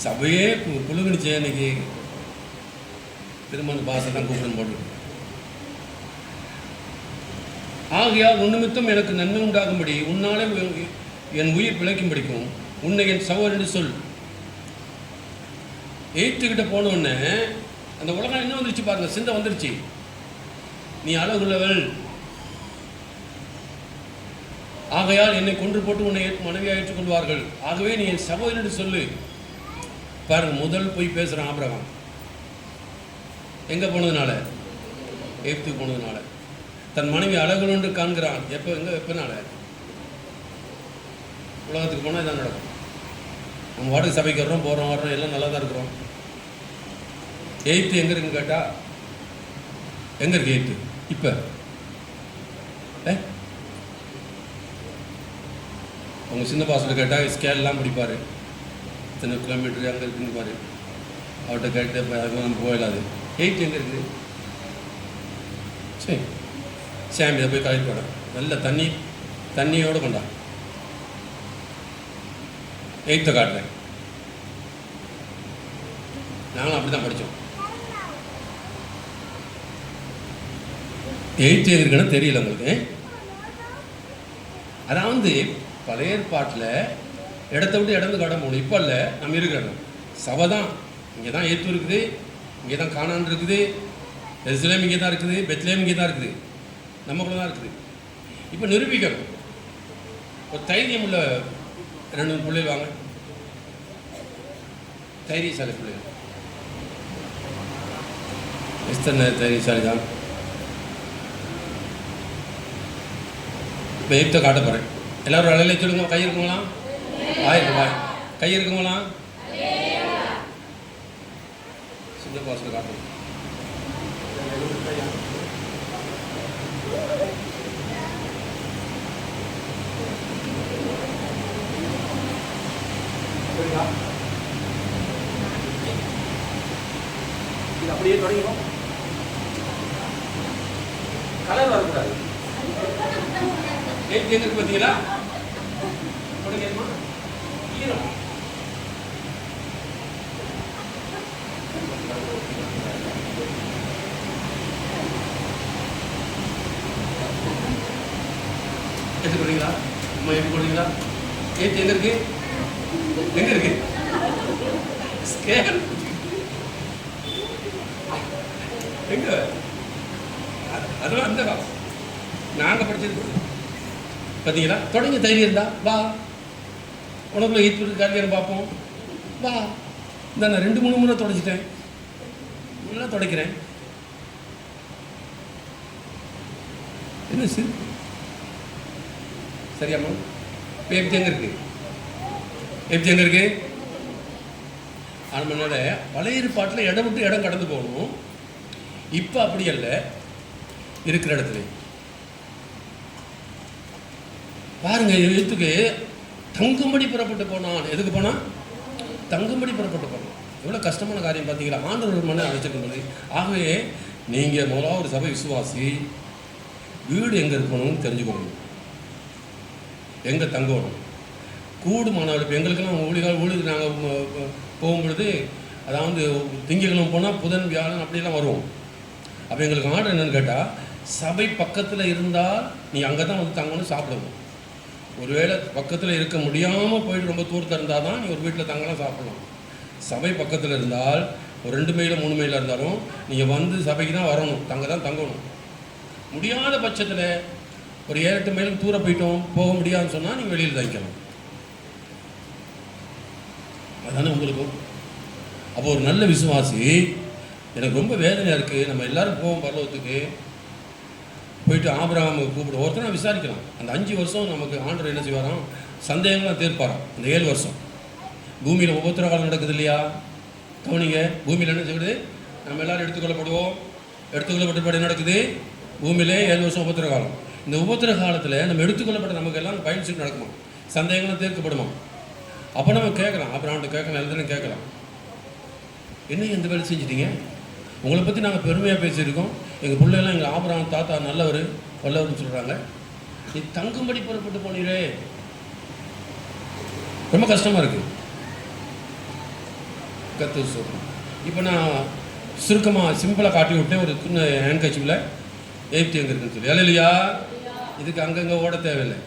சபையே குழுங்குனுச்சே. இன்னைக்கு திரும்ப அந்த பாசை தான் கூப்பிடும் போட்டு. ஆகையால் உன்னிமித்தம் எனக்கு நன்மை உண்டாகும்படி உன்னாலே என் உயிர் பிழைக்கும் பிடிக்கும், உன்னை என் சகோதரன் என்று சொல். எய்த்துக்கிட்ட போனோடனே அந்த உலகம் என்ன வந்துருச்சு பாருங்க, சிந்தை வந்துருச்சு. நீ அழகுள்ளவள், ஆகையால் என்னை கொன்று போட்டு உன்னை மனைவியாக ஏற்றுக்கொள்வார்கள், ஆகவே நீ என் சகோதரன் என்று சொல்லு. பாருங்க, முதல் போய் பேசுகிறான் ஆபிரகாம். எங்கே போனதுனால? எகிப்துக்கு போனதுனால. தன் மனைவி அழகுள் என்று காண்கிறான். எப்பனால? உலகத்துக்கு போனால் இதான் நடக்கும். நம்ம வாடகை சபைக்கு வர்றோம், போகிறோம், வர்றோம், எல்லாம் நல்லா தான் இருக்கிறோம். எகிப்து எங்கே இருக்குன்னு கேட்டால், எங்கே இருக்கு எகிப்து இப்போ? அவங்க சின்ன பாசத்தில் கேட்டால் ஸ்கேல்லாம் பிடிப்பார், இத்தனை கிலோமீட்டரு அங்கே இருக்குன்னு பாரு. அவர்கிட்ட கேட்டு போயிடாது. எயிட் எங்கே இருக்குது? சரி, சாமி இதை போய் கலெக்ட் பண்ண, நல்ல தண்ணியோடு கொண்டா. எயித்தை காட்டுறேன். நாங்களும் அப்படி தான் படித்தோம். எயித்து எங்கே இருக்குன்னு தெரியல உங்களுக்கு. அதாவது பழைய ஏற்பாட்டில் இடத்த விட்டு இடந்து காட்ட போகணும். இப்போ இல்லை, நம்ம இருக்கிற சபை தான். இங்கே தான் ஏத்து இருக்குது, இங்கே தான் கானான் இருக்குது, எருசலேம் இங்கே தான் இருக்குது, பெத்லேம் இங்கே தான் இருக்குது, நமக்குள்ள தான் இருக்குது. இப்போ நிரூபிக்கணும். ஒரு தைரியம் உள்ள 2 பிள்ளைகள் வாங்க, தைரியசாலி பிள்ளைகள். எத்தனை தைரியசாலி தான். இப்போ எகிப்தை காட்ட போகிறேன். எல்லாரும் அலையில சொல்லுங்க. கை இருக்குங்களா? கை இருக்குங்களா? சின்ன பாசத்தில் காட்டுங்க. இது அப்படியே தொடங்கிடும். கலர் வரக்கூடாது. எங்க இருக்கு பார்த்தீங்களா? தொடங்கிடுமா? ஈரம். எடுத்து போடுறீங்களா? அம்மா எடுத்து போடுறீங்களா? ஏத்து எங்க இருக்கு? எங்க இருக்கு? ஸ்கேல் எங்க? அதெல்லாம் அந்த காலம் நாங்கள் படிச்சது. பார்த்தீங்களா? தொடங்கி தைரியம் இருந்தா வா, உனக்குள்ள ஈத்து கல்யாணம் பார்ப்போம், வா. இந்த நான் 2-3 முறை துடைச்சிட்டேன், நல்லா துடைக்கிறேன். என்ன சரி சரியாம்மா? இப்போ எப்படி எங்கே இருக்கு? எப்படி எங்கே இருக்கு? அதனால பழைய ஏற்பாட்டில் இடம் விட்டு இடம் கடந்து போகணும். இப்போ அப்படி அல்ல, இருக்கிற இடத்துல பாருங்க. எழுத்துக்கு தங்கும்படி புறப்பட்டு போனான். எதுக்கு போனான்? தங்கும்படி புறப்பட்டு போனான். எவ்வளோ கஷ்டமான காரியம் பார்த்தீங்களா? ஆண்டவர் மன அழைச்சிருக்கும்போது. ஆகவே நீங்கள் முதலாவது ஒரு சபை விசுவாசி, வீடு எங்கே இருக்கணும்னு தெரிஞ்சுக்கணும், எங்கே தங்கணும். கூடுமானவர்கள் இப்போ எங்களுக்கெல்லாம் ஊழியர் நாங்கள் போகும்பொழுது, அதாவது திங்கக்கிழமை போனால் புதன் வியாழன் அப்படிலாம் வருவோம். அப்போ எங்களுக்கு ஆர்டர் என்னென்னு கேட்டால், சபை பக்கத்தில் இருந்தால் நீ அங்கே தான் வந்து தங்கணும், சாப்பிடணும். ஒருவேளை பக்கத்தில் இருக்க முடியாமல் போயிட்டு ரொம்ப தூரத்தில் இருந்தால் தான் நீ ஒரு வீட்டில் தங்கலாம், சாப்பிடலாம். சபை பக்கத்தில் இருந்தால் ஒரு 2 மைல் 3 மைல் இருந்தாலும் நீங்கள் வந்து சபைக்கு தான் வரணும், தான் தங்கணும். முடியாத பட்சத்தில் ஒரு 7-8 மைலுக்கு தூரம் போக முடியாதுன்னு சொன்னால் நீங்கள் வெளியில் தங்கிக்கணும். அதுதானே உங்களுக்கும். அப்போ ஒரு நல்ல விசுவாசி, எனக்கு ரொம்ப வேதனையாக இருக்குது, நம்ம எல்லோரும் போவோம் பரலோகத்துக்கு, போயிட்டு ஆபிரகாமுக்கு கூப்பிட்டு ஒருத்தனை விசாரிக்கலாம். அந்த 5 வருஷம் நமக்கு ஆண்டவர் என்ன செய்வாராம்? சந்தேகம்லாம் தீர்ப்பாராம். அந்த 7 வருஷம் பூமியில் உபத்திர காலம் நடக்குது இல்லையா? கவனிங்க, பூமியில் என்ன செய்யுது? நம்ம எல்லோரும் எடுத்துக்கொள்ளப்பட்டு என்ன நடக்குது? பூமியிலே 7 வருஷம் உபத்திர காலம். இந்த உபத்திர காலத்தில் நம்ம எடுத்துக்கொள்ளப்பட்ட நமக்கு எல்லாம் பயன்சீட்டு நடக்குமா? சந்தேகம்லாம் தீர்க்கப்படுமா? அப்போ நம்ம கேட்கலாம், அப்புறம் அவன்கிட்ட கேட்கலாம், எல்லாத்தையும் கேட்கலாம். என்ன எந்த வேலை செஞ்சிட்டீங்க? உங்களை பற்றி நாங்கள் பெருமையாக பேசியிருக்கோம், எங்கள் பிள்ளைலாம் எங்கள் ஆபிரகாம் தாத்தா நல்லவர் வல்லவர்னு சொல்கிறாங்க, நீ தங்கும்படி புறப்பட்டு போனீரே. ரொம்ப கஷ்டமாக இருக்குது. கத்து சொல்கிறோம். இப்போ நான் சுருக்கமாக சிம்பிளாக காட்டி விட்டேன், ஒரு சின்ன ஹேண்ட் கட்சியில் எங்கே இருக்குன்னு சொல்லி. இல்லையா? இதுக்கு அங்கங்கே ஓட தேவையில்லை,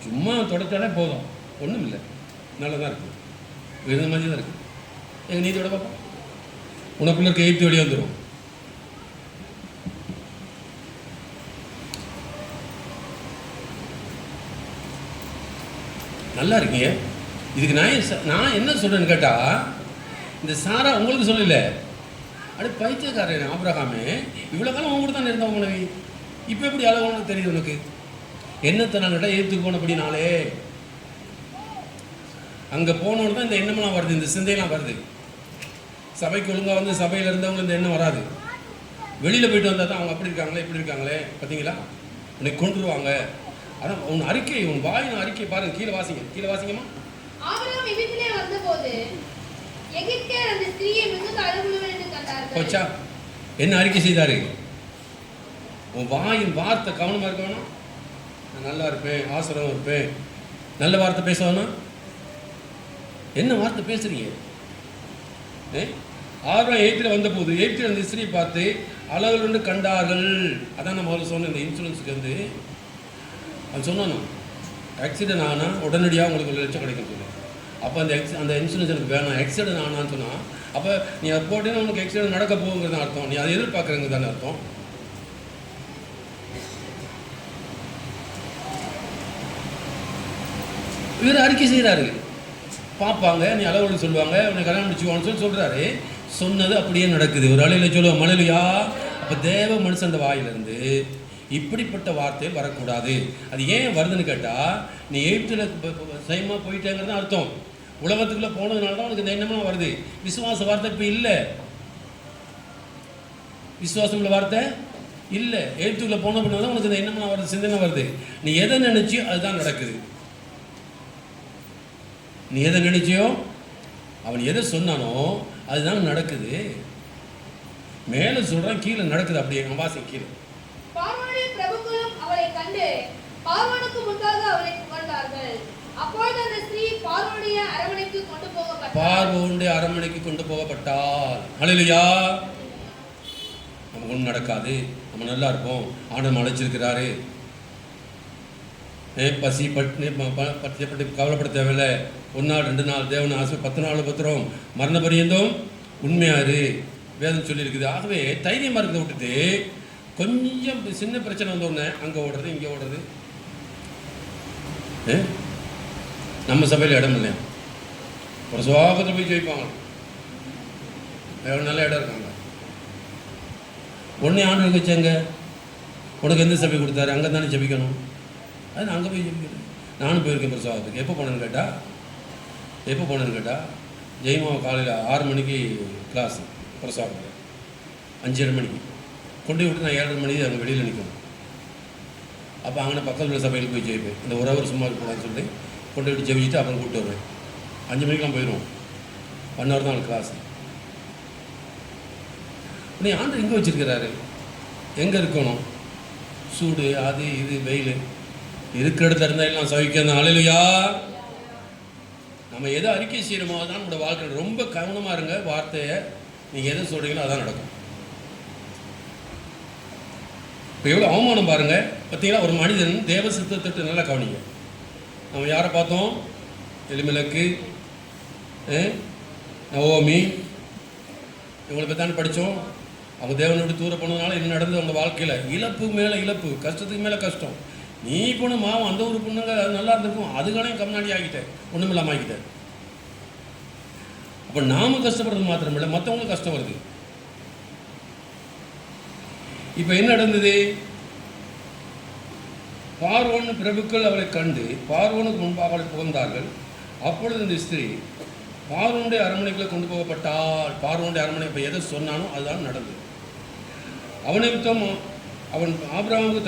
சும்மா தொடச்சாலே போதும், ஒன்றும் இல்லை, நல்லா தான் இருக்குது, இருந்த மாதிரி தான் இருக்குது. எங்கள் நீதியோட பார்ப்போம், உனக்குள்ள இருக்க எய்த்து வெளியே வந்துடும். நல்லா இருக்கீங்க. இதுக்கு நான் என்ன சொல்கிறேன்னு கேட்டால், இந்த சாரா உங்களுக்கு சொல்லல, அப்படி பைத்தியக்காரன் ஆபிரகாமே இவ்வளோ காலம் அவங்க கூட தான் இருந்தவங்க மனைவி, இப்போ எப்படி அளவுன்னு தெரியுது உனக்கு? என்னத்தை நான் கேட்டால் ஏற்றுக்கு போனபடினாலே அங்கே போனோன்னு தான் இந்த எண்ணமெல்லாம் வருது, இந்த சிந்தையெல்லாம் வருது. சபைக்கு ஒழுங்காக வந்து சபையில் இருந்தவங்க இந்த எண்ணம் வராது. வெளியில் போயிட்டு வந்தால் தான் அவங்க அப்படி இருக்காங்களே இப்படி இருக்காங்களே பார்த்தீங்களா, உன்னை கொண்டுருவாங்க. அதான் உன் அறிக்கை, உன் வாயின் அறிக்கை பாருங்க. கீழே வாசிங்கம்மா. ஆபிரகாம் எகிப்திலே வந்தபோது எகிப்தியர் அந்த ஸ்திரீயை மிகுந்த அழகுள்ளவள் என்று கண்டார்கள். போச்சா? என்ன அறிக்கை செய்தாரு? உன் வாயின் வார்த்தை கவனமாக இருக்க வேணாம். நான் நல்லா இருப்பேன், ஆசிரமம் இருப்பேன், நல்ல வார்த்தை பேசணும். என்ன வார்த்தை பேசுறீங்க? ஆபிரகாம் எகிப்தில் வந்தபோது எகிப்தில் அந்த ஸ்திரீயை பார்த்து அழகுள் என்று கண்டார்கள். அதான் நான் முதல்ல சொன்னேன், இந்த இன்சூரன்ஸுக்கு வந்து அது சொன்னான், ஆக்சிடென்ட் ஆனால் உடனடியாக உங்களுக்கு 1 லட்சம் கிடைக்கும் சொல்லி. அப்போ அந்த இன்சூரன்ஸ் எனக்கு வேணாம். ஆக்சிடென்ட் ஆனான்னு சொன்னால், அப்போ நீ அதை போட்டீங்கன்னா உனக்கு ஆக்சிடென்ட் நடக்க போகுங்கிறது அர்த்தம், நீ அதை எதிர்பார்க்குறங்க தானே அர்த்தம். இவர் அறிக்கை செய்கிறாரு, பார்ப்பாங்க, நீ அளவுன்னு சொல்லுவாங்க, உன்னை கல்யாணம் முடிச்சுவான்னு சொல்லி சொல்கிறாரு. சொன்னது அப்படியே நடக்குது. ஒரு அலையில் சொல்லுவோம் மலையிலையா. அப்போ தேவ மனுஷன் வாயிலிருந்து இப்படிப்பட்ட வார்த்தை வரக்கூடாது. அது ஏன் வருதுன்னு கேட்டால், நீ எகிப்தில் சைமாக போயிட்டேங்கிறது அர்த்தம். உலகத்துக்குள்ளே போனதுனால தான் உனக்கு இந்த எண்ணமாக வருது. விசுவாச வார்த்தை இப்போ இல்லை, விசுவாசம் உள்ள வார்த்தை இல்லை. எகிப்துக்குள்ளே போன அப்படின்னா தான் உனக்கு இந்த எண்ணமாக வருது, சிந்தனை வருது. நீ எதை நினைச்சியோ அதுதான் நடக்குது. நீ எதை நினைச்சியோ, அவன் எதை சொன்னானோ அதுதான் நடக்குது. மேலே சொல்கிறான், கீழே நடக்குது. அப்படியே வாசி கீழே. பார்வோனுடைய பிரபுக்களும் அவளை கண்டு பார்வோனுக்கு முன்பாக அவளை புகழ்ந்தார்கள். அப்பொழுது அந்த ஸ்திரீ பார்வோனுடைய அரண்மனைக்கு கொண்டு போகப்பட்டாள். ஹல்லேலூயா. நமக்கு ஒன்றும் நடக்காது, நம்ம நல்லா இருப்போம், ஆண்டவர் அழைச்சிருக்கிறாரு, பசி பட்டு கவலைப்பட தேவையில்லை. 1 நாள் 2 நாள் தேவன் ஆசை, 10 நாள் பத்திரம் மரண பரியந்தம் உண்மையாரு வேதம் சொல்லியிருக்குது. ஆகவே தைரியமாக இருக்கிறத விட்டுட்டு கொஞ்சம் சின்ன பிரச்சனை வந்தோடனே அங்கே ஓடுறது இங்கே ஓடுறது. நம்ம சபையில் இடம் இல்லையா, ஒரு சோகத்தில் போய் ஜெயிப்பாங்க. நல்ல இடம் இருக்காங்க. உடனே ஆண்டவருக்கு வச்சாங்க, உனக்கு எந்த சபை கொடுத்தாரு? அங்கே தானே ஜெபிக்கணும். அது நான் அங்கே போய் ஜெபிக்கிறேன். நானும் போயிருக்கேன் பிரசவத்துக்கு. எப்போ போனேன்னு கேட்டால் ஜெயமாவை காலையில் 6 மணிக்கு கிளாஸு பிரசவத்தில், 5:30 மணிக்கு கொண்டு விட்டு நான் 7:30 மணிக்கு அங்கே வெளியில் நிற்கணும். அப்போ அங்கே பக்கத்தில் உள்ள சபையில் போய் ஜெயிப்பேன். இந்த ஒரு ஹவர் சும்மா இருக்கக்கூடாதுன்னு சொல்லி கொண்டு விட்டு ஜெபிச்சுட்டு அப்புறம் கூப்பிட்டு வருவேன். 5 மணிக்கெலாம் போயிடுவோம். 1 ஹவர் தான் எனக்கு கிளாஸு. நீ ஆண்டு எங்கே வச்சுருக்கிறாரு? எங்கே இருக்கணும்? சூடு, அது இது, வெயில் இருக்கிற இடத்துல இருந்தால் எல்லாம் சவிக்கணும். அல்லேலூயா. நம்ம எதை அறிக்கை செய்யணுமோ தான் நம்மளோட வாழ்க்கை. ரொம்ப கவனமாக இருங்க. வார்த்தையை நீங்கள் எதை சொல்கிறீங்களோ அதான் நடக்கும். இப்போ எவ்வளோ அவமானம் பாருங்கள். பார்த்தீங்களா, ஒரு மனிதன் தேவ சித்தத்திட்டு நல்லா கவனிங்க. நம்ம யாரை பார்த்தோம்? எலிமெலக்கு, நவோமி, இவங்களை பற்றி தானே படித்தோம். அவங்க தேவனோடு தூர போனதுனால என்ன நடந்தது அவங்க வாழ்க்கையில்? இழப்பு மேலே இழப்பு, கஷ்டத்துக்கு மேலே கஷ்டம். நீ போன மாவன் அந்த ஒரு பொண்ணுங்க நல்லா இருந்திருக்கும், அதுக்கானே கம்னாடி ஆகிட்டேன், ஒன்றும் இல்லாமல் ஆகிட்டேன். அப்போ நாம கஷ்டப்படுறது மாத்திரம் இல்லை, மற்றவங்களும் கஷ்டம் வருது. இப்போ என்ன நடந்தது? பார்வோன் பிரபுக்கள் அவளை கண்டு பார்வோனுக்கு முன்பாக அவளை புகழ்ந்தார்கள். அப்பொழுது இந்த ஸ்திரீ பார்வோனுடைய அரண்மனைக்குள்ளே கொண்டு போகப்பட்டாள். பார்வோனுடைய அரண்மனை இப்போ எதை சொன்னானோ அதுதான் நடந்தது. அவனிமித்தம் அவன் ஆபிரகாமுக்கு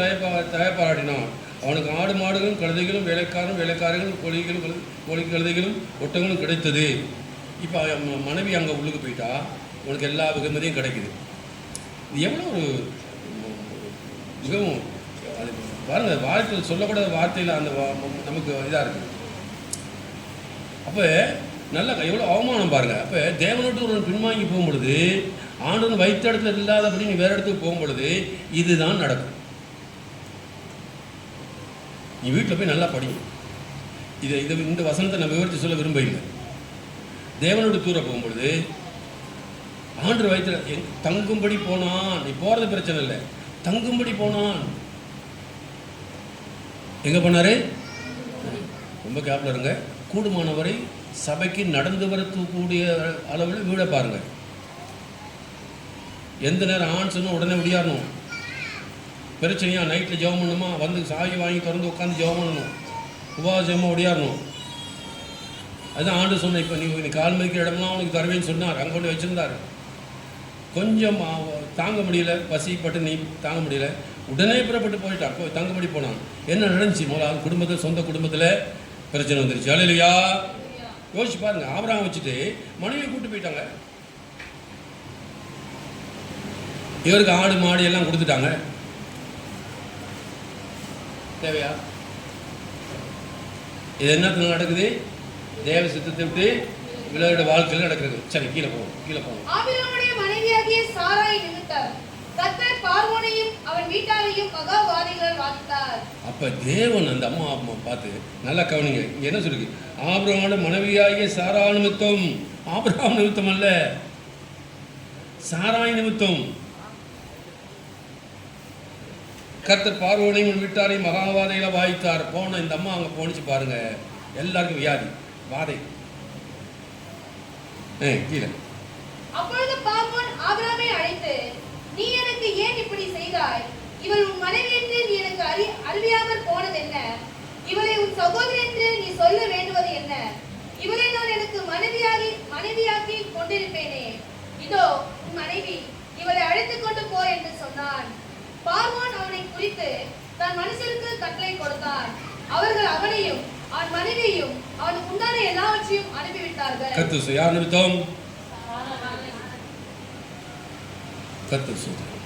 தயப்பாராட்டினான். அவனுக்கு ஆடு மாடுகளும் கழுதைகளும் வேலைக்காரர்களும் கோழி கழுதைகளும் ஒட்டங்களும் கிடைத்தது. இப்போ மனைவி அங்கே உள்ளுக்கு போயிட்டா உனக்கு எல்லா வெகுமதியும் கிடைக்குது. இது எவ்வளோ ஒரு மிகவும் அது பாருங்கள், வார்த்தையில் சொல்லக்கூடாத வார்த்தையில் அந்த நமக்கு இதாக இருக்குது. அப்போ நல்லா எவ்வளோ அவமானம் பாருங்கள். அப்போ தேவனோட்டு ஒரு பின்வாங்கி போகும் பொழுது, ஆண்டவன் வைத்த இடத்துல இல்லாதபடி நீ வேறு இடத்துக்கு போகும் பொழுது இதுதான் நடக்கும். நீ வீட்டில் போய் நல்லா படிக்கும். இந்த வசனத்தை நான் விவரித்து சொல்ல விரும்ப இல்லை. தேவனோடு தூர போகும்பொழுது ஆண்டவர் வைத்த தங்கும்படி போனான். நீ போகிறது பிரச்சனை இல்லை, தங்கும்படி போனான். எங்கே போனார்? ரொம்ப கேப்பில் இருங்க. கூடுமானவரை சபைக்கு நடந்து வரக்கூடிய அளவில் வீட பாருங்கள். எந்த நேரம் ஆண் சொன்னால் உடனே விடியாடணும். பிரச்சனையா நைட்டில் ஜெபம் பண்ணணுமா, வந்து சாவி வாங்கி திறந்து உட்காந்து ஜெபம் பண்ணணும், உபவாசமாக ஒடியாடணும். அதுதான் ஆண்டு சொன்னேன். இப்போ நீ கால் மதிக்கிற இடம்லாம் அவனுக்கு தருவேன்னு சொன்னார். அங்கே கொண்டு வச்சுருந்தார். கொஞ்சம் தாங்க முடியல, பசிப்பட்டு நீ தாங்க முடியல, உடனே புறப்பட்டு போயிட்டான். போய் தங்குபடி போனான். என்ன நடந்துச்சு? முதல்ல குடும்பத்தில், சொந்த குடும்பத்தில் பிரச்சனை வந்துருச்சு. அல்லேலூயா. யோசிச்சு பாருங்க. ஆபிரகாம் வச்சுட்டு மனைவியை கூப்பிட்டு போயிட்டாங்க. இவருக்கு ஆடு மாடு எல்லாம் கொடுத்துட்டாங்க. தேவையா? இது என்னத்துல நடக்குது? தேவ சித்தத்தை விட்டு விளையாட வாழ்க்கையில் நடக்கிறது. சரி, கீழே போவோம். ஆபிரகாமுடைய மனைவியாகிய சாராய் நிமித்தம் கர்த்தர் பார்வோனையும் அவன் வீட்டாரையும் மகா வாதைகளால் வாதித்தார். அப்ப தேவன் அந்த அம்மா பார்த்து நல்லா கவனிங்க. இங்க என்ன சொல்லுங்க? ஆபிரகாமுடைய மனைவியாகிய சாராய் நிமித்தம், ஆபிரகாம் நிமித்தம் அல்ல, சாராய் நிமித்தம் கர்த்தர் பார்வோனையும் வீட்டாரையும் மகாவாதைகளை வாய்த்தார். போன இந்த அம்மா அங்கே போனிச்சு பாருங்க, எல்லாருக்கும் வியாதி, வாதை. கீழே. அப்பொழுது பார்வோன் ஆபிரகாமை அழைத்து, நீ எனக்கு ஏன் இப்படி செய்தாய்? இவள் உன் மனைவி என்று நீ எனக்கு அறிவியாமல் போனது என்ன? இவளை உன் சகோதரி என்று நீ சொல்ல வேண்டுவது என்ன? இவளை நான் எனக்கு மனைவியாக்கி கொண்டிருப்பேனே. இதோ உன் மனைவி, இவளை அழைத்துக் கொண்டு போ என்று சொன்னான். பார்வோன் அவனை குறித்து தன் மனுஷருக்கு கட்டளை கொடுத்தான். அவர்கள் அவனையும் அவன் மனைவியையும் அவனுக்கு உண்டான எல்லாவற்றையும் அனுப்பிவிட்டார்கள். கர்த்தர் யார் நிமித்தம்? கர்த்தர் சொல்றார்.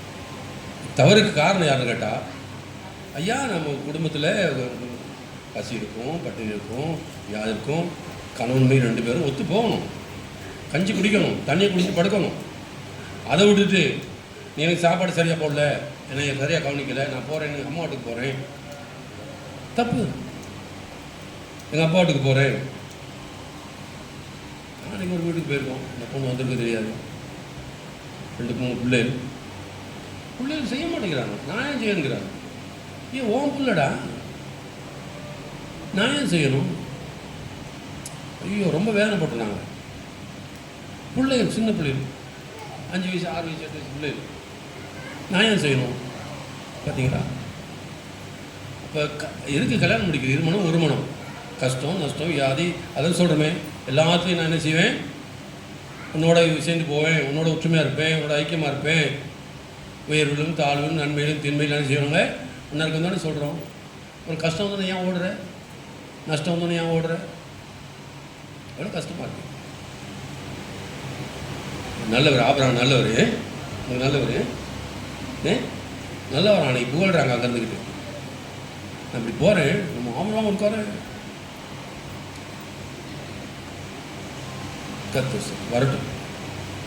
தவறுக்கு காரணம் யாருன்னு கேட்டா, ஐயா நம்ம குடும்பத்தில் பசி இருக்கும், பட்டினி இருக்கும், வியாதி இருக்கும், கணவன் மீறி 2 பேரும் ஒத்து போகணும், கஞ்சி குடிக்கணும், தண்ணியை குடிச்சு படுக்கணும். அதை விட்டுட்டு நீ எனக்கு சாப்பாடு சரியாக போடல, என்னை சரியாக கவனிக்கலை, நான் போகிறேன், எங்கள் அம்மா வீட்டுக்கு போகிறேன். தப்பு. எங்கள் அப்பா வீட்டுக்கு போகிறேன். நாளைக்கு ஒரு வீட்டுக்கு போயிருக்கோம், இந்த பொண்ணு வந்திருக்கு தெரியாது, 2-3 பிள்ளைகள் செய்ய மாட்டேங்கிறாங்க. நான் ஏன் செய்யணுங்கிறாங்க. ஏன் ஓன் பிள்ளடா, நான் ஏன் செய்யணும்? ஐயோ ரொம்ப வேதனைப்பட்டுனாங்க. பிள்ளைகள், சின்ன பிள்ளைகள் 5 வயசு 6 வயசு 8 வயசு பிள்ளைகள் நான் ஏன் செய்யணும்? பார்த்தீங்களா? இப்போ எதுக்கு கல்யாணம் முடிக்குது? 2 மனம் 1 மனம், கஷ்டம் நஷ்டம் வியாதி, அதான் சொல்கிறோமே, எல்லாத்தையும் நான் என்ன செய்வேன்? உன்னோட சேர்ந்து போவேன், உன்னோட ஒற்றுமையாக இருப்பேன், உன்னோட ஐக்கியமாக இருப்பேன், உயர்விலும் தாழ்விலும் நன்மையிலும் தீன்மையிலும் என்ன செய்வாங்க உன்னருக்கு வந்தானே சொல்கிறோம். ஒரு கஷ்டம் வந்தோன்னே ஏன் ஓடுற? நஷ்டம் வந்தோன்னே ஏன் ஓடுற? எவ்வளோ கஷ்டமாக இருக்கு. நல்லவர் ஆபிரகாம், நல்லவர், நல்லவர், நல்லவர். அன்னைக்கு புகழ்கிறாங்க அங்கே இருந்துக்கிட்டு. நான் இப்படி போகிறேன், நம்ம ஆபிரகாம் இருக்காரு, கத்து வரட்டும்,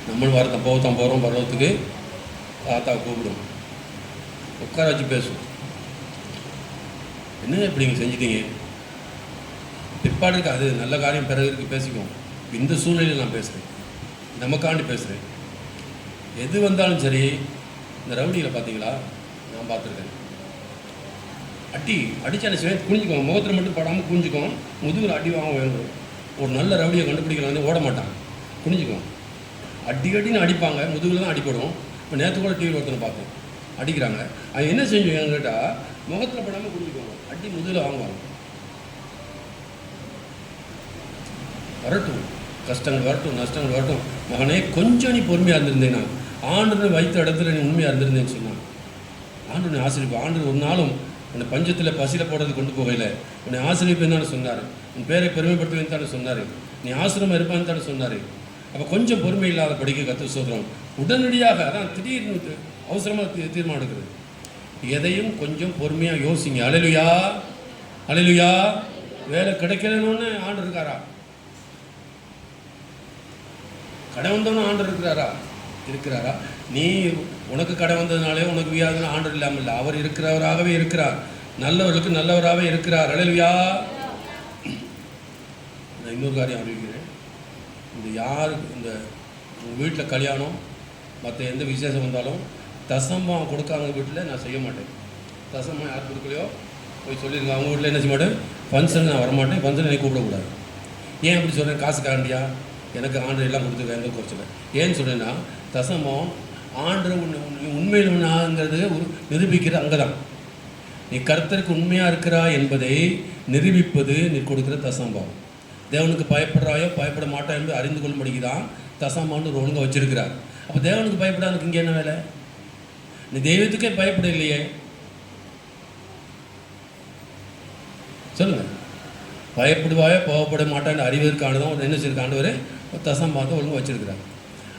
நம்மளும் வரத்தான் போகத்தான் போகிறோம், பருவத்துக்கு தாத்தாவை கூப்பிடும், உட்கார வச்சு பேசுவோம். என்ன இப்படி நீங்கள் செஞ்சிட்டீங்க, பிற்பாடு இருக்கு, அது நல்ல காரியம் பிறகு இருக்கு, பேசிக்குவோம். இந்த சூழ்நிலையில் நான் பேசுகிறேன், நமக்காண்டி பேசுகிறேன். எது வந்தாலும் சரி, இந்த ரவுடியில் பார்த்தீங்களா, நான் பார்த்துருக்கேன். அடிச்சு என்ன செய்வேன், குனிஞ்சுக்குவோம், முகத்தில் மட்டும் படாமல் குனிஞ்சுக்குவோம், முதுகில் அடி வாங்க வேணும். ஒரு நல்ல ரவுடியை கண்டுபிடிக்கலாம் வந்து ஓட மாட்டாங்க, குனிஞ்சுக்குவோம். அடின்னு அடிப்பாங்க, முதுகில் தான் அடிப்படும். இப்போ நேற்று கூட டிவியில் ஒருத்தனை பார்த்தேன், அடிக்கிறாங்க. அது என்ன செஞ்சுவாங்கன்னு கேட்டால், முகத்தில் படாமல் குனிஞ்சுக்குவாங்க, அடி முதுகில் வாங்குவாங்க. வரட்டும், கஷ்டங்கள் வரட்டும், நஷ்டங்கள் வரட்டும், மகனே கொஞ்சம் நீ பொறுமையாக இருந்திருந்தேன்னா, ஆண்டு வைத்த இடத்துல நீ உண்மையாக இருந்திருந்தேன்னு சொன்னான். ஆண்டு நீ ஆசிரியப்பு, ஆண்டு ஒரு நாளும் உன்னை பஞ்சத்தில் பசியில் போடுறது கொண்டு போகல, உன்னை ஆசிரியப்பேன்னு தானே சொன்னார், உன் பேரை பெருமைப்படுத்துவேன்னு தானே சொன்னார், நீ ஆசிரமம் இருப்பான்னு தானே சொன்னார். அப்போ கொஞ்சம் பொறுமை இல்லாத படிக்க கற்று சொல்கிறோம். உடனடியாக அதான் திடீர்னு அவசரமாக தீர்மானம் எடுக்கிறது. எதையும் கொஞ்சம் பொறுமையாக யோசிங்க. அல்லேலூயா, அல்லேலூயா. வேலை கிடைக்கலன்னு ஆண்டு இருக்காரா? கடை வந்தவனும் ஆண்டு இருக்கிறாரா? நீ உனக்கு கடை வந்ததுனாலே உனக்கு வியாதினா ஆண்டு இல்லாமல் இல்லை, அவர் இருக்கிறவராகவே இருக்கிறார், நல்லவர்களுக்கு நல்லவராகவே இருக்கிறார். அல்லேலூயா. நான் இன்னொரு காரியம் அறிவிக்கிறேன். இந்த யாருக்கு இந்த வீட்டில் கல்யாணம் மற்ற எந்த விசேஷம் வந்தாலும் தசமாக கொடுக்காங்க வீட்டில் நான் செய்ய மாட்டேன். தசமாக யார் கொடுக்கலையோ போய் சொல்லியிருங்க, அவங்க வீட்டில் என்ன செய்ய மாட்டேன், ஃபங்க்ஷன் நான் வரமாட்டேன், ஃபங்க்ஷன் என்னை கூப்பிடக்கூடாது. ஏன் அப்படி சொல்கிறேன்? காசு காண்டியா எனக்கு ஆண்டு எல்லாம் கொடுத்துருக்கேன், எந்த குறைச்சல. ஏன்னு சொல்கிறேன்னா, தசமம் ஆண்டு உண்மையில் உண்ணாங்கிறது ஒரு நிரூபிக்கிற அங்கே தான். நீ கர்த்தருக்கு உண்மையாக இருக்கிறா என்பதை நிரூபிப்பது நீ கொடுக்குற தசம்பம். தேவனுக்கு பயப்படுறாயோ பயப்பட மாட்டா என்று அறிந்து கொள்ளும்படிக்கு தான் தசமான்னு ஒரு ஒழுங்காக வச்சிருக்கிறார். அப்போ தேவனுக்கு பயப்படாதுக்கு இங்கே என்ன வேலை? நீ தெய்வத்துக்கே பயப்பட இல்லையே, சொல்லுங்க. பயப்படுவாயோ கோவப்பட மாட்டான்னு அறிவதற்கானதான் ஒரு என்ன செய்ய ஆண்டவர் தசம்பாத்தை ஒழுங்காக வச்சிருக்கிறார்.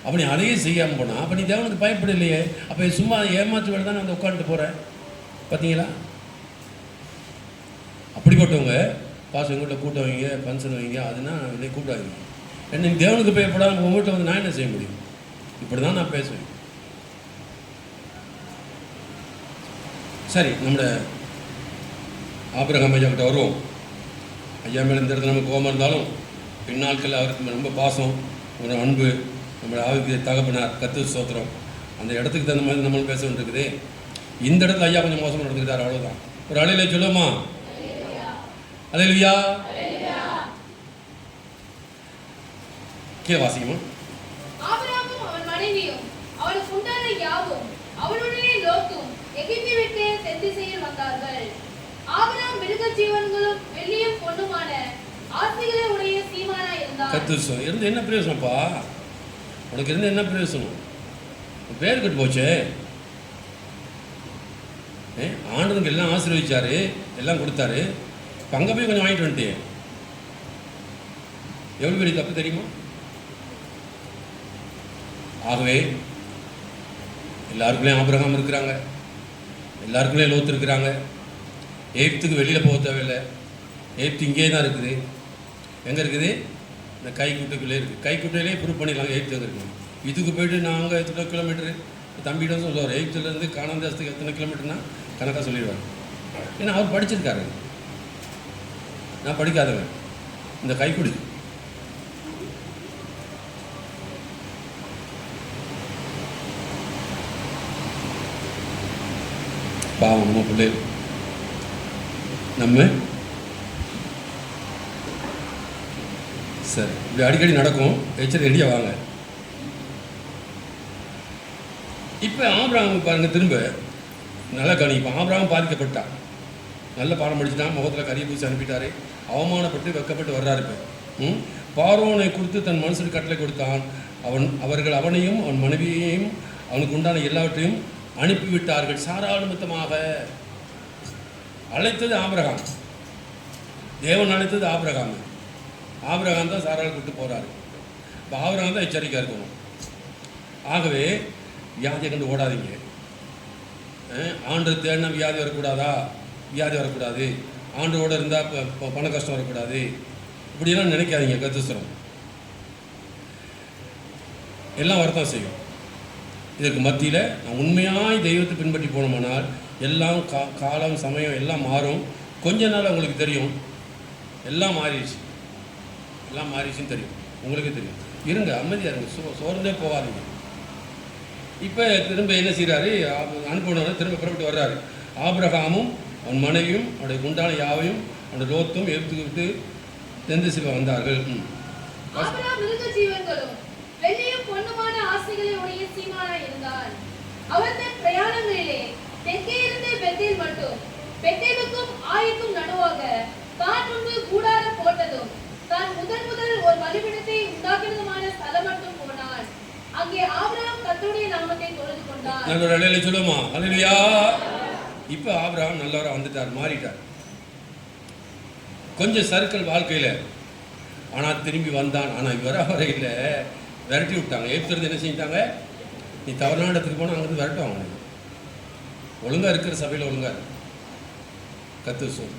அப்போ நீ அதையும் செய்யாமல் போனால் அப்போ நீ தேவனுக்கு பயப்பட இல்லையே. அப்போ சும்மா ஏமாற்று வேலை தான் நான் உட்காந்துட்டு போகிறேன். பார்த்தீங்களா? அப்படிப்பட்டவங்க பாசம் எங்கள்கிட்ட கூட்டம் வைங்க, ஃபங்க்ஷன் வைங்க, அதுனா என்னை கூப்பிடாதீங்க. என்ன தேவனுக்கு பயப்படாமல் உங்கள்கிட்ட வந்து நான் என்ன செய்ய முடியும்? இப்படி தான் நான் பேசுவேன். சரி, நம்மளோட ஆபிரகாம் ஐயா கிட்ட வருவோம். ஐயா மேலே இந்த இடத்துல நமக்கு கோபம் இருந்தாலும் பின்னாட்கள் அவருக்கு ரொம்ப பாசம், ஒரு அன்பு, நம்மளோட ஆவிக்கு தகப்பனார், கர்த்தருக்கு ஸ்தோத்திரம். அந்த இடத்துக்கு தகுந்த மாதிரி நம்மளும் பேச வேண்டியிருக்குது. இந்த இடத்துல ஐயா கொஞ்சம் மோசமாக நடந்துக்கிட்டார், அவ்வளோதான். ஒரு அலையில சொல்லுமா? அல்லேலூயா. வாசிக்குமா? ஆபிரகாமும் அவன் மனைவியும் அவனுக்கு உண்டான யாவும் அவனுடைய லோத்தும் எகிப்தை விட்டு தென்திசையில் வந்தார்கள். ஆபிரகாம் மிருக ஜீவன்களும் வெள்ளியும் பொன்னுமான ஆஸ்திகளை உடைய சீமானா இருந்தார். கர்த்தர் இருந்து என்ன பிரயோசனப்பா? உனக்கு இருந்து என்ன பிரயோசனம்? பேர் கட்டு போச்சே. ஆண்டவனுக்கு எல்லாம் ஆசீர்வதிச்சாரு, எல்லாம் கொடுத்தாரு. இப்போ அங்கே போய் கொஞ்சம் வாங்கிட்டு வந்துட்டே. எவ்வளோ பெரிய தப்பு தெரியுமா? ஆகவே எல்லாருக்குள்ளே ஆபிரகாம் இருக்கிறாங்க, எல்லாருக்குள்ளே லோத்து இருக்கிறாங்க. எகிப்துக்கு வெளியில் போக தேவையில்லை. எகிப்து இங்கே தான் இருக்குது. எங்கே இருக்குது? இந்த கைக்குட்டைக்குள்ளே இருக்குது. கைக்குட்டையிலே ப்ரூவ் பண்ணிடலாம் எகிப்து எங்கே இருக்குது. இதுக்கு போய்ட்டு நாங்கள் எத்தனை கிலோமீட்டரு தம்பியிடம் சொல்லுவார். எகிப்துலேருந்து கானான் தேசத்துக்கு எத்தனை கிலோமீட்டர்னா கணக்காக சொல்லிடுவார். ஏன்னா அவர் படிச்சிருக்காரு, நான் படிக்காதவன். இந்த கைக்குடி பாவம் நம்ம பிள்ளை. நம்ம சரி இப்படி அடிக்கடி நடக்கும். எச்சரி ரெடியாக வாங்க. இப்போ ஆபிரகாம் பாருங்கள், திரும்ப நல்லா இப்போ ஆபிரகாம் பாதிக்கப்பட்டான். நல்ல பாடம் படிச்சுட்டான், முகத்தில் கரிய பூசி அனுப்பிட்டாரு, அவமானப்பட்டு வெக்கப்பட்டு வர்றாரு. இப்போ பார்வோனை குறித்து தன் மனுஷனுக்கு கட்டளை கொடுத்தான். அவர்கள் அவனையும் அவன் மனைவியையும் அவனுக்கு உண்டான எல்லாவற்றையும் அனுப்பிவிட்டார்கள். சாராள் நிமித்தமாக அழைத்தது ஆபிரகாம், தேவன் அழைத்தது ஆபிரகாம். ஆபிரகாம் தான் சாராள் கூட்டு போகிறாரு. இப்போ ஆபிரகாம் தான் எச்சரிக்கையாக இருக்கணும். ஆகவே வியாதியை கண்டு ஓடாதீங்க. ஆண்டு தேடினா வியாதி வரக்கூடாதா? வியாதி வரக்கூடாது. ஆண்டோடு இருந்தால் இப்போ பண கஷ்டம் வரக்கூடாது, இப்படியெல்லாம் நினைக்காதீங்க. கத்துஸ்தரம் எல்லாம் வரத்தான் செய்யும். இதற்கு மத்தியில் நான் உண்மையாய் தெய்வத்தை பின்பற்றி போனோம்னால் எல்லாம் காலம் சமயம் எல்லாம் மாறும். கொஞ்ச நாள் உங்களுக்கு தெரியும் எல்லாம் மாறிடுச்சு, எல்லாம் மாறிடுச்சுன்னு தெரியும், உங்களுக்கே தெரியும். இருங்க, அமைதியாக இருங்க, சோர்ந்தே போகாதீங்க. இப்போ திரும்ப என்ன செய்கிறாரு? அனுப்பினோட திரும்ப புறப்பட்டு வர்றாரு. ஆபிரகாமும் அவன் மனைவியும் அவனுடைய உண்டான யாவையும் அவனுடைய லோத்தும் எடுத்து விட்டு தெந்து சிவ வந்தார்கள். வெள்ளியும் பொன்னுமான ஆசைகளை உடைய சீமானாய் இருந்தான். அவர் தன் பிரயாணங்களிலே தெற்கே இருந்து பெத்தேல் மட்டும், பெத்தேலுக்கும் ஆயிக்கும் நடுவாக தான் முன்பு கூடாரம் போட்டதும் தான் முதல் ஒரு பலிபீடத்தை உண்டாக்கினதுமான ஸ்தலம் மட்டும் போனான். அங்கே ஆபிரகாம் கர்த்தருடைய நாமத்தை தொழுது கொண்டான். நல்ல அலையில சொல்லுமா, அல்லேலூயா. இப்போ ஆபிரகாம் நல்லவராக வந்துட்டார், மாறிட்டார். கொஞ்சம் சர்க்கிள் வாழ்க்கையில், ஆனால் திரும்பி வந்தான். ஆனால் வரையில் விரட்டி விட்டாங்க. ஏப்திருந்து என்ன செஞ்சிட்டாங்க? நீ தவறான இடத்துக்கு போனால் அங்கேருந்து விரட்டுவாங்க. ஒழுங்காக இருக்கிற சபையில் ஒழுங்காக இருக்கு, கத்து சொல்,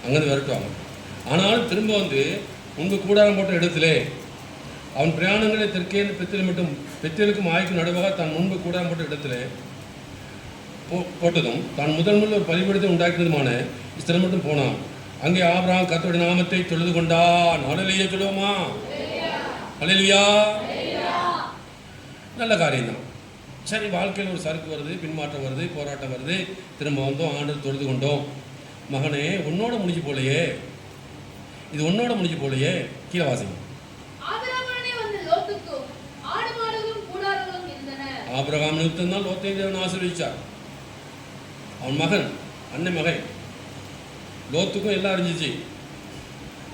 அங்கேருந்து விரட்டுவாங்க. ஆனாலும் திரும்ப வந்து உங்கள் கூடாரம் போட்ட இடத்துல அவன் பிரயாணங்களை தெற்கேந்து பெத்தேல் மட்டும், பெத்தேலுக்கும் ஆய்க்கும் நடுவாக தான் முன்பு கூடாரம் போட்ட இடத்துல போட்டதும் தான் முதல் ஒரு பலிபீடத்தை உண்டாக்கினதுமான ஸ்தலம் மட்டும் போனான். அங்கே ஆபிரகாம் கர்த்தருடைய நாமத்தை தொழுது கொண்டான். அல்லேலூயா சொல்லுவோமா? அல்லேலூயா. நல்ல காரியம்தான். சரி, வாழ்க்கையில் ஒரு சறுக்கு வருது, பின்மாற்றம் வருது, போராட்டம் வருது, திரும்ப வந்தோம், ஆண்டவர் தொழுது கொண்டோம். மகனே, உன்னோட முடிஞ்சு போலையே, இது உன்னோட முடிஞ்சு போலையே. கீழே வாசிங்க. ஆபிரகாம் நிமித்தம்தான் லோத்தை தேவன் ஆசீர்வதிச்சார். அவன் மகன், அண்ணன் மகன் லோத்துக்கும் எல்லாம் அறிஞ்சிச்சு.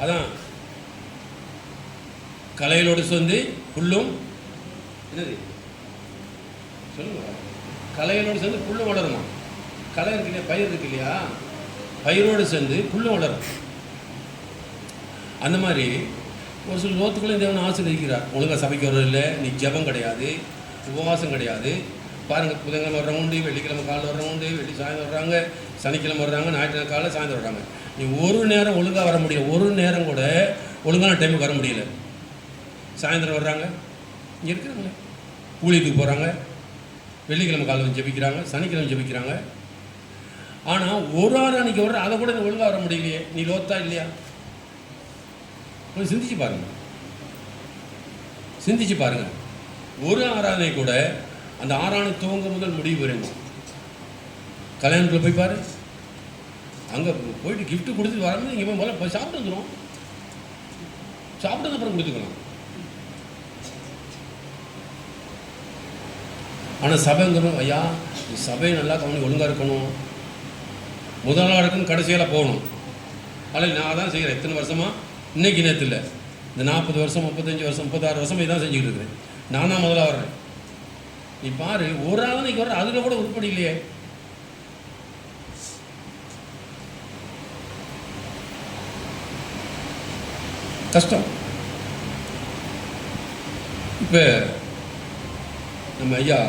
அதான் கலையிலோடு சேர்ந்து புல்லும், என்னது சொல்லுங்க, கலையிலோடு சேர்ந்து புல்லும் வளருமா? கலை இருக்கு இல்லையா, பயிர் இருக்கு இல்லையா, பயிரோடு சேர்ந்து புல்லும் வளரும். அந்த மாதிரி ஒரு சில லோத்துக்குள்ளே தேவன் ஆசீர்வதிக்கிறார். ஒழுங்காக சபைக்கு வர்றதில்லை, நீ ஜெபம் கிடையாது, உபவாசம் கிடையாது. பாருங்கள், புதன்கிழமை வர்றவங்க உண்டு, வெள்ளிக்கிழமை காலையில் வர்றவங்க உண்டு, வெள்ளி சாயந்தரம் வர்றாங்க, சனிக்கிழமை வர்றாங்க, ஞாயிற்றுக்கிழமை காலையில் சாயந்தரம் வர்றாங்க. நீ ஒரு நேரம் ஒழுங்காக வர முடியல, ஒரு நேரம் கூட ஒழுங்கான டைமுக்கு வர முடியல. சாயந்தரம் வர்றாங்க, இங்கே இருக்கிறாங்க, ஊழியத்துக்கு போகிறாங்க, வெள்ளிக்கிழமை காலையில் ஜெபிக்கிறாங்க, சனிக்கிழமை ஜெபிக்கிறாங்க. ஆனால் ஒரு ஆராதனைக்கு வர்ற அதை கூட நீ ஒழுங்காக வர முடியலையே. நீ லோத்தா இல்லையா? கொஞ்சம் சிந்திச்சு பாருங்கள், சிந்திச்சு பாருங்கள். ஒரு ஆராதனை கூட அந்த ஆராதனை துவங்க முதல் முடிவு வரைக்கும். கல்யாணத்தில் போய் பாரு, அங்கே போயிட்டு கிஃப்ட்டு கொடுத்துட்டு வரும்போது இங்கே போய் முதல்ல போய் சாப்பிட்டு வந்துடும், சாப்பிட்டு அப்புறம் கொடுத்துக்கலாம். ஆனால் சபைங்கிறோம், ஐயா சபை நல்லா கவனி, ஒழுங்காக இருக்கணும், முதல் நாள் இருக்கணும், கடைசியில் போகணும். அதில் நான் தான் செய்கிறேன் எத்தனை வருஷமாக, இன்றைக்கி நேற்று இல்லை, இந்த 40 வருஷம் 35 வருஷம் 36 வருஷம் இதான் செஞ்சுக்கிட்டு இருக்கிறேன். நான் தான் முதல்ல வர்றேன். நீ பாரு, ஒரு ஆளுக்கு வர்ற அதில் கூட உருப்படி இல்லையே. கஷ்டம். இப்போ நம்ம ஐயா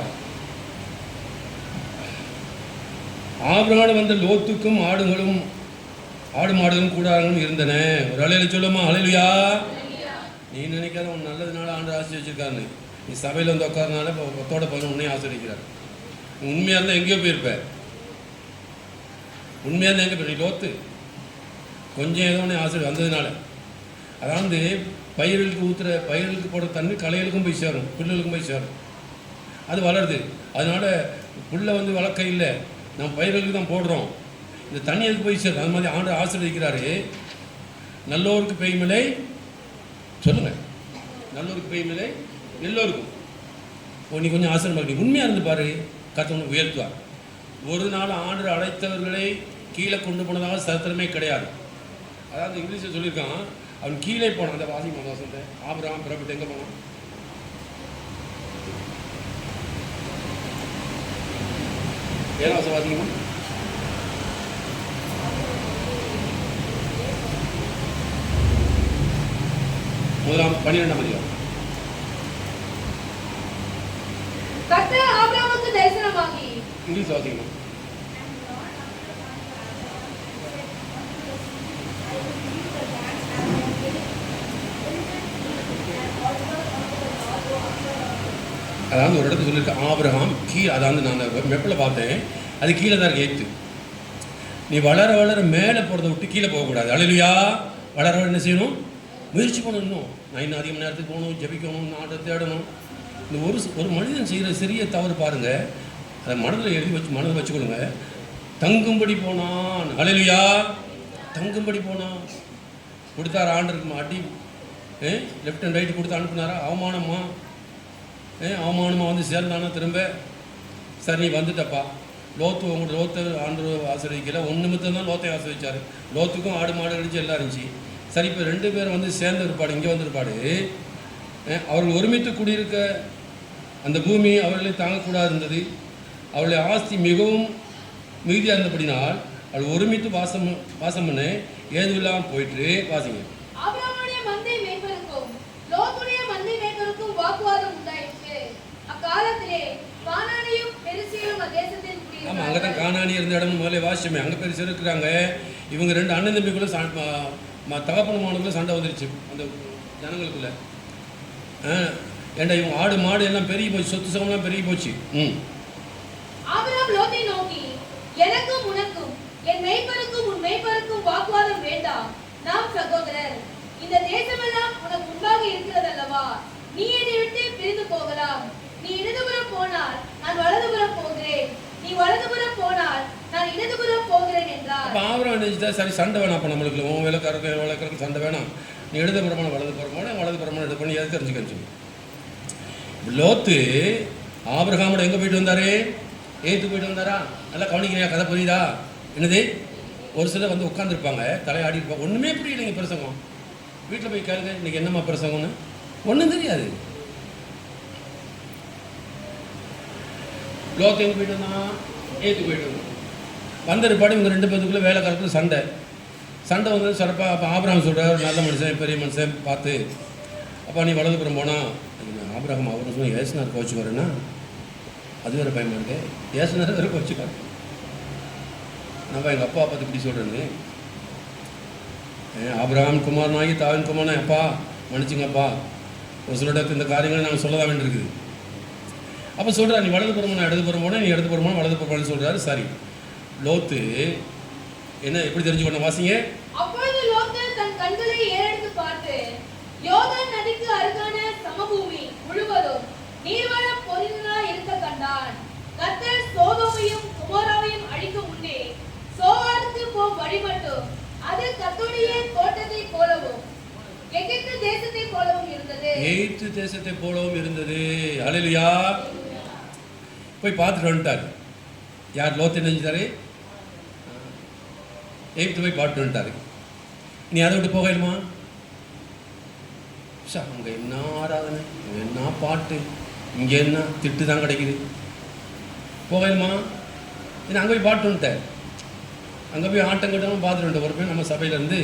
ஆபிரகாம் வந்த லோத்துக்கும் ஆடுகளும் ஆடு மாடுகளும் கூடாரங்களும் இருந்தன. ஒரு அலையில சொல்லுமா, அல்லேலூயா. நீ நினைக்காத உன் நல்லதுனால ஆண்டு ஆசை வச்சிருக்காருன்னு. நீ சபையில் வந்து உட்காரனால இப்போ ஒத்தோட போன உன்னையும் ஆசிரியக்கிறார். உண்மையாக இருந்தால் எங்கேயோ போயிருப்ப, உண்மையாக இருந்தால் எங்கே போய், நீ லோத்து கொஞ்சம் ஏதோ ஒன்று ஆசிரியர் வந்ததுனால. அதாவது பயிர்களுக்கு ஊற்றுற, பயிர்களுக்கு போடுற தண்ணி களைகளுக்கும் போய் சேரும், புல்லுகளுக்கும் போய் சேரும், அது வளருது. அதனால் புல்லை வந்து வளர்க்க இல்லை, நம்ம பயிர்களுக்கு தான் போடுறோம், இந்த தண்ணி எதுக்கு போய் சேரும். அது மாதிரி ஆண்டு ஆசீர்வதிக்கிறாரு. நல்லோருக்கு பெய்மலை, சொல்லுங்கள், நல்லோருக்கு பெய்மலை எல்லோருக்கும். நீ கொஞ்சம் ஆசீர்வாதம் நீ உண்மையாக இருந்து பாரு, கர்த்தர் உயர்த்துவார். ஒரு நாள் ஆண்டு அழைத்தவர்களை கீழே கொண்டு போனதாக சரித்திரமே கிடையாது. அதாவது இங்கிலீஷில் சொல்லியிருக்கான், அவன் கீழே போனான். அந்த வாசிமா வாசத்தை ஆபிரகாம் புறப்பட்டு எங்கே போனான்? ஏழாவது வாசிக்கமா? முதலாம் 12ஆம் அதிகாரம். கர்த்தர் ஆபிரகாமுக்கு தரிசனமாகி இங்கிலீஷ் வாசிக்கமா? அதாவது ஒரு இடத்துல சொல்லியிருக்க ஆபிரகாம் அதாவது நான் மெப்பில் பார்த்தேன், அது கீழே தான் இருக்கு. ஏற்று நீ வளர வளர மேலே போகிறத விட்டு கீழே போகக்கூடாது. அல்லேலூயா. வளர வளர என்ன செய்யணும்? முயற்சி பண்ணணும். நான் இன்னும் அதிக மணி நேரத்துக்கு போகணும், ஜெபிக்கணும், நாட்டை தேடணும். இந்த ஒரு மனிதன் செய்கிற சிறிய தவறு பாருங்கள், அதை மனதில் எழுதி மனதில் வச்சுக்கொள்ளுங்க. தங்கும்படி போனான். அல்லேலூயா. தங்கும்படி போனான். கொடுத்தார் ஆண்டருக்கு அடி, லெஃப்ட் அண்ட் ரைட்டு கொடுத்து அனுப்புனாரா? அவமானமாக வந்து சேர்ந்தானா திரும்ப? சரி, நீ வந்துட்டப்பா. லோத்தை ஆண்டு ஆசிரியக்கல, ஒன்று நிமித்தம் தான் லோத்தை ஆசிரிச்சார். லோத்துக்கும் ஆடு மாடு கழிச்சு எல்லாம் இருந்துச்சு. சரி, இப்போ 2 பேரும் வந்து சேர்ந்த இருப்பாடு, இங்கே வந்திருப்பாடு. அவர்கள் ஒருமித்து குடியிருக்க அந்த பூமி அவர்களை தாங்கக்கூடாது இருந்தது. அவளுடைய ஆஸ்தி மிகவும் மிகுதியாக இருந்தபடினால் அவள் ஒருமித்து வாசம் பண்ண ஏதும் இல்லாமல் போயிட்டு வாசிங்க. வாக்குவாதம் உண்டாயிற்று. அக்காலத்திலே கானானியும் பெரிசியரும் தேசத்தில் குடியிருந்தார்கள். ஆமாம், அங்கே தான் கானானி இருந்த இடம் முதல்ல வாசிச்சோமே. அங்கே பெருசு இருக்கிறாங்க. இவங்க 2 அண்ணன் தம்பிக்குள்ளே தகப்பனமானுக்குள்ளே சண்டை வந்துருச்சு அந்த ஜனங்களுக்குள்ள. ஏண்டா இவங்க ஆடு மாடு எல்லாம் பெருகி போச்சு, சொத்து சகம்லாம் பெருகி போச்சு. ஆபிரகாம் லோத்தை நோக்கி, எனக்கும் உனக்கும் என் மேய்ப்பருக்கும் உன் மேய்ப்பருக்கும் வாக்குவாதம் வேண்டாம். நாம் சகோதரர். இந்த தேசமெல்லாம் உனக்கு முன்பாக இருக்கிறது அல்லவா? நீ என்னை விட்டு பிரிந்து போகலாம். நீ இடதுபுறம் போனால் நான் வலதுபுறம் போகிறேன், நீ வலதுபுறம் போனால் நான் இடதுபுறம் போகிறேன் என்றார். ஆபிரகாம் நினைச்சா சரி, சண்டை வேணாம். அப்போ நம்மளுக்கு உன் வேலைக்காரருக்கு சண்டை வேணாம். நீ இடதுபுறமான வலதுபுறமான இது பண்ணி எது தெரிஞ்சுக்கன்னு சொல்லி லோத்து ஆபிரகாமோட எங்கே போயிட்டு வந்தாரு? ஏத்து போயிட்டு வந்தாரா? நல்லா கவனிக்கிறியா? கதை புரியுதா? என்னது? ஒரு சிலர் வந்து உட்காந்துருப்பாங்க, தலையாடி இருப்பாங்க, ஒன்றுமே புரியலைங்க பிரசங்கம். வீட்டில் போய் கேளுங்க, இன்னைக்கு என்னம்மா பிரசங்கம்னு ஒன்றும் தெரியாது. லோத்து எங்கே போயிட்டு வந்தான்? ஏத்து போயிட்டு வந்தான். வந்திருப்பாடு இவங்க 2 பேருக்குள்ளே வேலை காலத்தில் சண்டை வந்து சிறப்பாக. அப்போ ஆபிரகாம் சொல்கிறார், நல்ல மனுஷன் பெரிய மனுஷன் பார்த்து, அப்போ நீ வலதுபுறம் போனால் ஆபிரகாம் அவரை சொல்லி ஏசுனார் கோச்சுக்காருன்னா அது வேறு பயமாக இருக்கு. ஏசுனார் வேறு கோச்சுக்காரு. நம்ம எங்கள் அப்பா பார்த்து இப்படி சொல்கிறேன்னு, ஆபிரகாம் குமாரனாகி தாவின் குமாரனா, அப்பா மன்னிச்சுங்கப்பா, ஒரு சில இடத்துல இந்த காரியங்களை நாங்கள் சொல்ல தான் வேண்டியிருக்குது. அப்போ சொல்கிறா, நீ வலதுபுறமான இடதுபுறம் போனால், நீ இடதுபுறமான வலதுபுறமானு சொல்கிறாரு. சரி, லோத்து என்ன எப்படி தெரிஞ்சுக்கணும்? வாசிங்க. அப்பொழுது லோத்து தன் கண்களை ஏறெடுத்து பார்த்து, யோர்தான் நதிக்கு அருகான சமபூமி முழுவதும் நீர்வளம் பொருந்தினாய் இருக்க கண்டான். கர்த்தர் சோதோமையும் குமோராவையும் அழிக்கும் முன்னே சோவாருக்கு போம் வழி மட்டும் அது கர்த்தருடைய தோட்டத்தை போலவும் எகிப்து தேசத்தை போலவும் இருந்தது. எகிப்து தேசத்தை போலவும் இருந்தது. அல்லேலூயா. போய் பார்த்துட்டு வந்துட்டார். யார்? லோத்து நினைஞ்சாரு. எகிப்து போய் பார்த்துட்டு வந்துட்டாரு. நீ அதை விட்டு போகணுமா? அங்கே என்ன ஆராதனை, என்ன பாட்டு, இங்கே என்ன திட்டு தான் கிடைக்குது. போகணுமா? ஏன்னா அங்கே போய் பாட்டு வந்துட்டேன். அங்கே போய் ஆட்டம் கட்டணும் பார்த்துட்டு வந்துட்டேன். ஒரு போய் நம்ம சபையிலேருந்து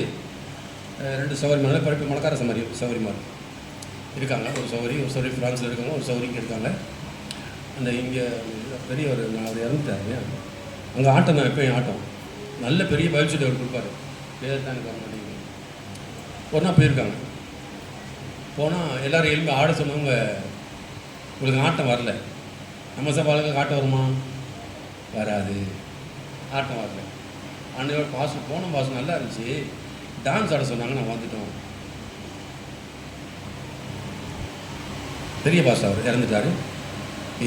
2 சௌகரியமான பரப்பி மணக்கார சௌகரியமாக இருக்காங்க. ஒரு சௌகரி ஃப்ரான்ஸில் இருக்காங்க, ஒரு சௌகரிக்கு இருக்காங்க. அந்த இங்கே பெரிய அவர் இறந்துட்டாரு. அங்கே ஆட்டம் தான், எப்போயும் ஆட்டம். நல்ல பெரிய பயிற்சி அவர் கொடுப்பாரு. பேர் தான் எனக்கு வர மாட்டேங்குது. ஒரு நாள் போயிருக்காங்க. போனால் எல்லோரும் எழுப்பி ஆட சொன்னவங்க, உங்களுக்கு ஆட்டம் வரல. நம்ம சபாலுக்கு ஆட்டம் வருமா? வராது. ஆட்டம் வரல. அன்னையோட பாசம் போன பாசம் நல்லா இருந்துச்சு, டான்ஸ் ஆட சொன்னாங்க, நான் வந்துட்டோம். பெரிய பாஸ் அவர் இறந்துட்டார்.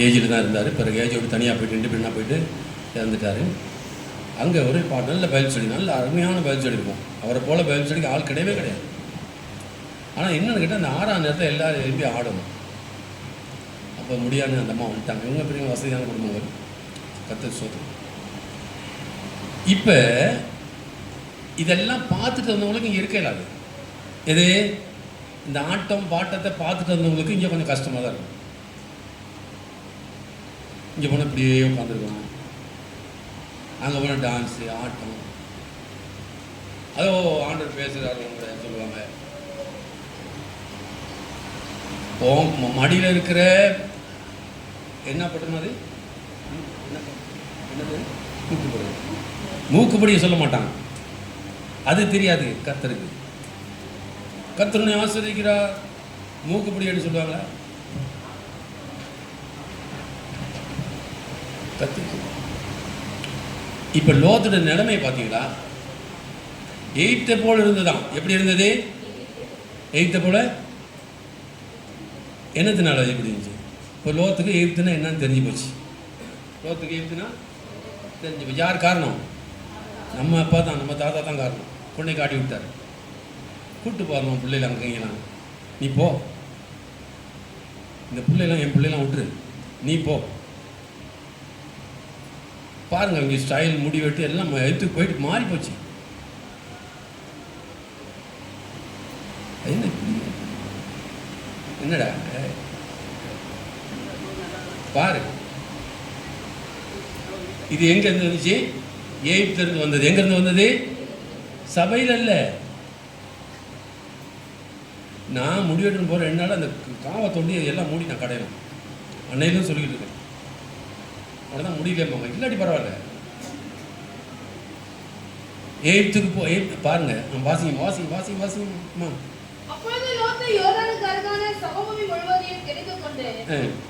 ஏஜில் தான் இருந்தார். பிறகு ஏஜோடு தனியாக போய்ட்டு இண்டிபெண்டாக போயிட்டு இறந்துட்டார். அங்கே ஒரு நல்ல பயில் செடி, நல்ல அருமையான பயில் செடி இருக்கும். அவரை போல் பயில் செடிக்கு ஆள் கிடையவே கிடையாது. ஆனால் என்னென்னு கேட்டால் அந்த 6ஆம் நேரத்தில் எல்லோரும் எழுப்பி ஆடணும். அப்போ அப்போ முடியாதுன்னு அந்த அம்மா வந்துட்டாங்க. இவங்க பெரிய வசதியான குடும்பங்கள், கர்த்தர் ஸ்தோத்திரம். இப்போ இதெல்லாம் பார்த்துட்டு வந்தவங்களுக்கு இங்கே இருக்க இல்லாது. எது இந்த ஆட்டம் பாட்டத்தை பார்த்துட்டு வந்தவங்களுக்கு இங்கே கொஞ்சம் கஷ்டமாக தான் இருக்கும். இங்கே போனால் இப்படியே உட்காந்துருக்கணும், அங்கே போனால் டான்ஸு ஆட்டம், அதோ ஆண்டவர் பேசுகிறாரு உங்களை சொல்லுவாங்க. மடியில் இருக்கிற என்ன பட்டணும் அது என்னது மூக்குப்படி, மூக்குப்படியை சொல்ல மாட்டாங்க, அது தெரியாது கர்த்தருக்கு. கர்த்தருனை ஆசிரியக்கிறார் மூக்குப்படின்னு சொல்லுவாங்களா? கர்த்தருக்கு. இப்போ லோத்தோட நிலைமை பார்த்தீங்களா? எய்த்தை போல் இருந்ததுதான். எப்படி இருந்தது? எய்த்தை போல. என்னத்தினால எப்படி இருந்துச்சு? இப்போ லோத்துக்கு எய்த்துனா என்னன்னு தெரிஞ்சு போச்சு. லோத்துக்கு எய்த்துனா தெரிஞ்சு போச்சு. யார் காரணம்? நம்ம அப்பா தான், நம்ம தாத்தா தான் காரணம். கொண்டை காட்டி விட்டார். கூப்பிட்டு போகிறோம் பிள்ளைகள் அங்கே இங்கெல்லாம், நீ போ, இந்த பிள்ளைலாம் என் பிள்ளைலாம் விட்டுரு, நீ போ. பாருங்கள் அவங்க ஸ்டைல், முடி வெட்டி எல்லாம் எடுத்து போயிட்டு மாறி போச்சு. என்ன என்னடா பாரு, இது எங்கேருந்து வந்துச்சு? எகிப்திலிருந்து வந்தது. எங்கேருந்து வந்தது? சபையில் அல்ல. நான் முடிவெட்டுன்னு போகிற 2 நாள் அந்த காவை தொண்டி எல்லாம் மூடி நான் கடையணும். அன்னையிலும் சொல்லிக்கிட்டு இருக்கேன். அவ்வளோதான், முடியலம்மா, இல்லாட்டி பரவாயில்ல. எகிப்துக்கு போ. பாருங்க, வாசிங்க வாசிங்க வாசிங்க வாசிங்கம்மா. அப்பொழுது லோத்து யோர்தானுக்கு அருகான சமபூமி முழுவதையும் கிடைத்துக்கொண்டு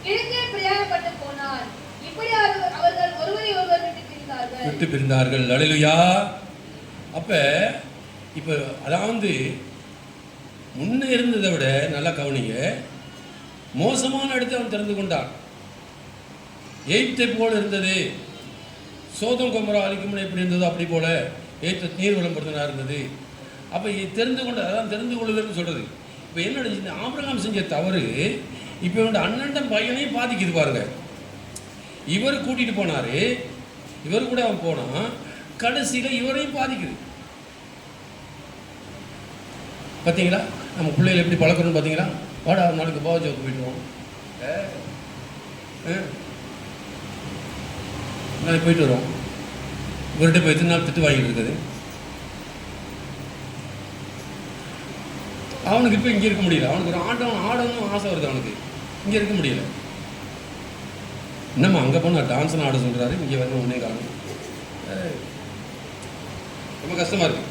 கிழக்கே பிரயாணப்பட்டு போனார். இப்படி அவர்கள் ஒருவரை ஒருவர் விட்டு பிரிந்தார்கள். அல்லேலூயா. அப்ப இப்ப அதாவது முன்ன இருந்ததை விட நல்லா கவனிங்க, மோசமான இடத்தை அவன் தெரிந்து கொண்டான். எகிப்தை போல இருந்தது. சோதம் கொமரா அழிக்கும் எப்படி இருந்ததோ அப்படி போல எகிப்து நீர் விளம்பரத்தினா இருந்தது. அப்போ தெரிந்து கொண்டு, அதான் தெரிந்து கொள்ளுதல்னு சொல்கிறது. இப்போ என்ன நடந்துச்சு? ஆபிரகாம் செஞ்ச தவறு இப்போ இவன் அண்ணன் பையனையும் பாதிக்குது பாருங்க. இவர் கூட்டிகிட்டு போனார், இவர் கூட அவன் போனான், கடைசியில் இவரையும் பாதிக்குது. பார்த்தீங்களா நம்ம பிள்ளைகள் எப்படி பழக்கணும்னு? பார்த்தீங்களா? வாடா நாளைக்கு பாவஜோக்கு போயிட்டுருவோம், நாளைக்கு போயிட்டு வரோம். இவர்கிட்ட போய் எத்தனை நாள் திட்டு வாங்கிட்டு இருக்குது. அவனுக்கு இப்போ இங்கே இருக்க முடியல. அவனுக்கு ஒரு ஆடணும் ஆசை வருது, அவனுக்கு இங்கே இருக்க முடியல. என்னம்மா அங்கே போனால் டான்ஸ்னு ஆட சொல்கிறாரு, இங்கே வரணும் ஒன்றே காரணம். ரொம்ப கஷ்டமாக இருக்கு.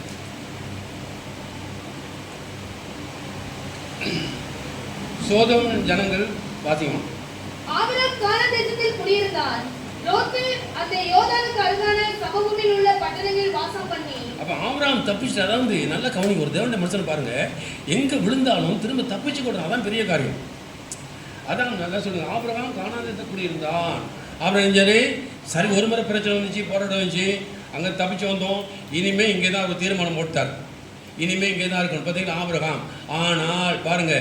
சோதோம் ஜனங்கள் வாசிக்கமா. ஆபிரகாம் கானான் தேசத்தில் குடியிருந்தான். லோத்து அந்த யோர்தானுக்கு அருகான சமபூமியில் உள்ள பட்டணங்களில் வாசம் பண்ணி. அப்போ ஆபிரகாம் தப்பிச்சு, அதாவது நல்லா கவனிங்க, ஒரு தேவனுடைய மனுஷனை பாருங்க, எங்கே விழுந்தாலும் திரும்ப தப்பிச்சு கொடுறான். அதான் பெரிய காரியம். அதான் நல்லா சொல்லுங்க. ஆபிரகாம் கானான் தேசத்தில் குடியிருந்தான். ஆபிரகாம் சரி ஒரு முறை பிரச்சனை வந்துச்சு, போராட்டம் வந்துச்சு, அங்கே தப்பிச்சு வந்தோம். இனிமேல் இங்கே தான் ஒரு தீர்மானம் போட்டார், இனிமேல் இங்கே தான் இருக்கணும். பார்த்தீங்களா ஆபிரகாம். ஆனால் பாருங்க,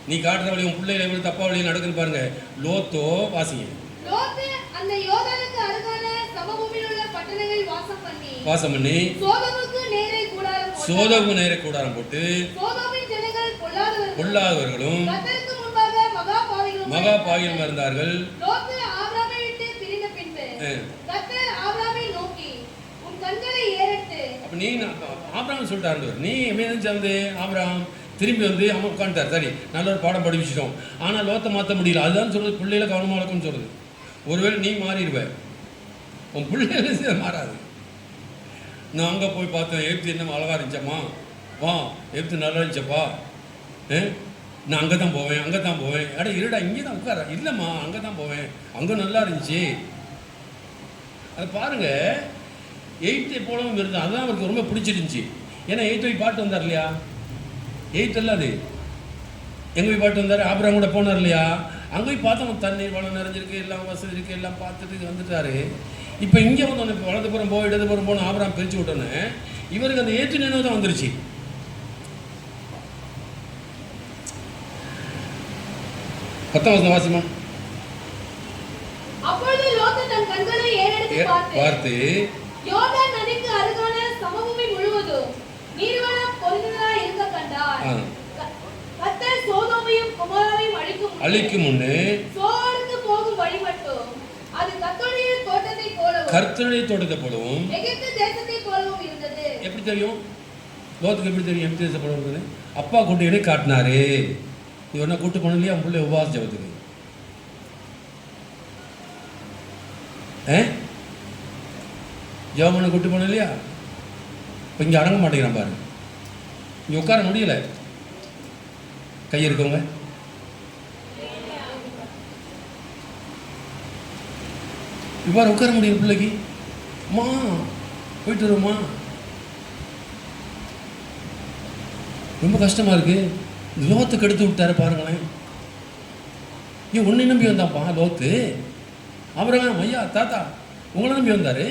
நீ காட்டுற வழி உன் பிள்ளைகளை எப்படி தப்பா வழியில் நடக்குன்னு பாருங்க. லோத்தோ வாசிங்க. லோத்து அந்த யோர்தானுக்கு அருகான சமபூமியில் உள்ள பட்டணங்களில் வாசம் பண்ணி சோதோமுக்கு நேரே கூடாரம் போட்டு சோதோமின் ஜனங்கள் பொல்லாதவர்களும் கர்த்தருக்கு முன்பாக மகா பாவிகளும் இருந்தார்கள். லோத்து ஆபிரகாமை விட்டு பிரிந்த பின்பு கர்த்தர் ஆபிரகாமை நோக்கி, உன் கண்களை ஏறெடுத்து. அப்ப நீ ஆபிரகாம் சொல்லிட்டாரு, நீ என்ன வந்து ஆபிரகாம் திரும்பி வந்து அவன் உட்காந்துட்டார். சரி, நல்ல ஒரு பாடம் படிச்சுட்டோம். ஆனால் லோத்தை மாற்ற முடியல. அதுதான் சொல்றது, பிள்ளைகளை கவனமாக இருக்குன்னு சொல்றது. ஒருவேளை நீ மாறிடுவ, உன் பிள்ளைகளை மாறாது. நான் அங்கே போய் பார்த்தேன், எகிப்து என்ன அழகாக இருந்துச்சம்மா, வா எகிப்து நல்லா இருந்துச்சப்பா, நான் அங்கே தான் போவேன். அட இருடா, இங்கே தான் உட்கார. இல்லைம்மா, அங்கே தான் போவேன், அங்கே நல்லா இருந்துச்சு. அது பாருங்க, எகிப்தை போலவும் இருந்தது. அதுதான் அவருக்கு ரொம்ப பிடிச்சிருந்துச்சி. ஏன்னா எகிப்து போய் பாட்டு வந்தார் இல்லையா? எகிப்து இல்லை, அது எங்கே போய் பாட்டு வந்தார்? ஆபிரகாம் கூட போனார் இல்லையா? அங்கே போய் பார்த்தோம், தண்ணீர் வளம் நிறைஞ்சிருக்கு, எல்லாம் வசதி இருக்குது, எல்லாம் பார்த்துட்டு வந்துட்டாரு. இப்போ இங்கே வந்தோன்னே, இப்போ வலதுபுறம் போ இடதுபுறம் போன ஆபிரகாம் பிரித்து விட்டோன்னே இவருக்கு அந்த ஏற்று நினைவு தான் வந்துருச்சு. பத்தாம் வசனம் வாசிமா. பார்த்து யோர்தான் நதிக்கு அருகான சமபூமி முழுவதும் நீர்வளம் பொருந்தினதாய் இருக்க கண்டார். கர்த்தர் சோதோமையும் கொமோராவையும் அழிக்கும் முன்னே சோருக்கு போகும் வழி மட்டும் அது கர்த்தருடைய தோட்டத்தை போலவும் எகிப்து தேசத்தை போலவும் இருந்தது. எப்படி தெரியும்? லோத்துக்கு எப்படி தெரியும் எகிப்து தேசத்தை போல இருந்தது? அப்பா கூட்டு காட்டினாரு. நீ ஒன்னா கூட்டு போனலையா அவன் பிள்ளை உபவாச ஜபத்துக்கு? ஜபம் பண்ண கூட்டு போன இல்லையா? இப்போ இங்கே அடங்க மாட்டேங்கிறான் பாரு. இங்கே உட்கார முடியல. கை இருக்கவங்க இவ்வாறு உட்கார முடியும் பிள்ளைக்கு? அம்மா போயிட்டு வருமா? ரொம்ப கஷ்டமா இருக்கு. லோத்துக்கு எடுத்து விட்டாரு பாருங்களேன். ஏன் உன்னை நம்பி வந்தாப்பா லோத்து. அப்புறம் ஐயா தாத்தா உங்களை நம்பி வந்தாரு.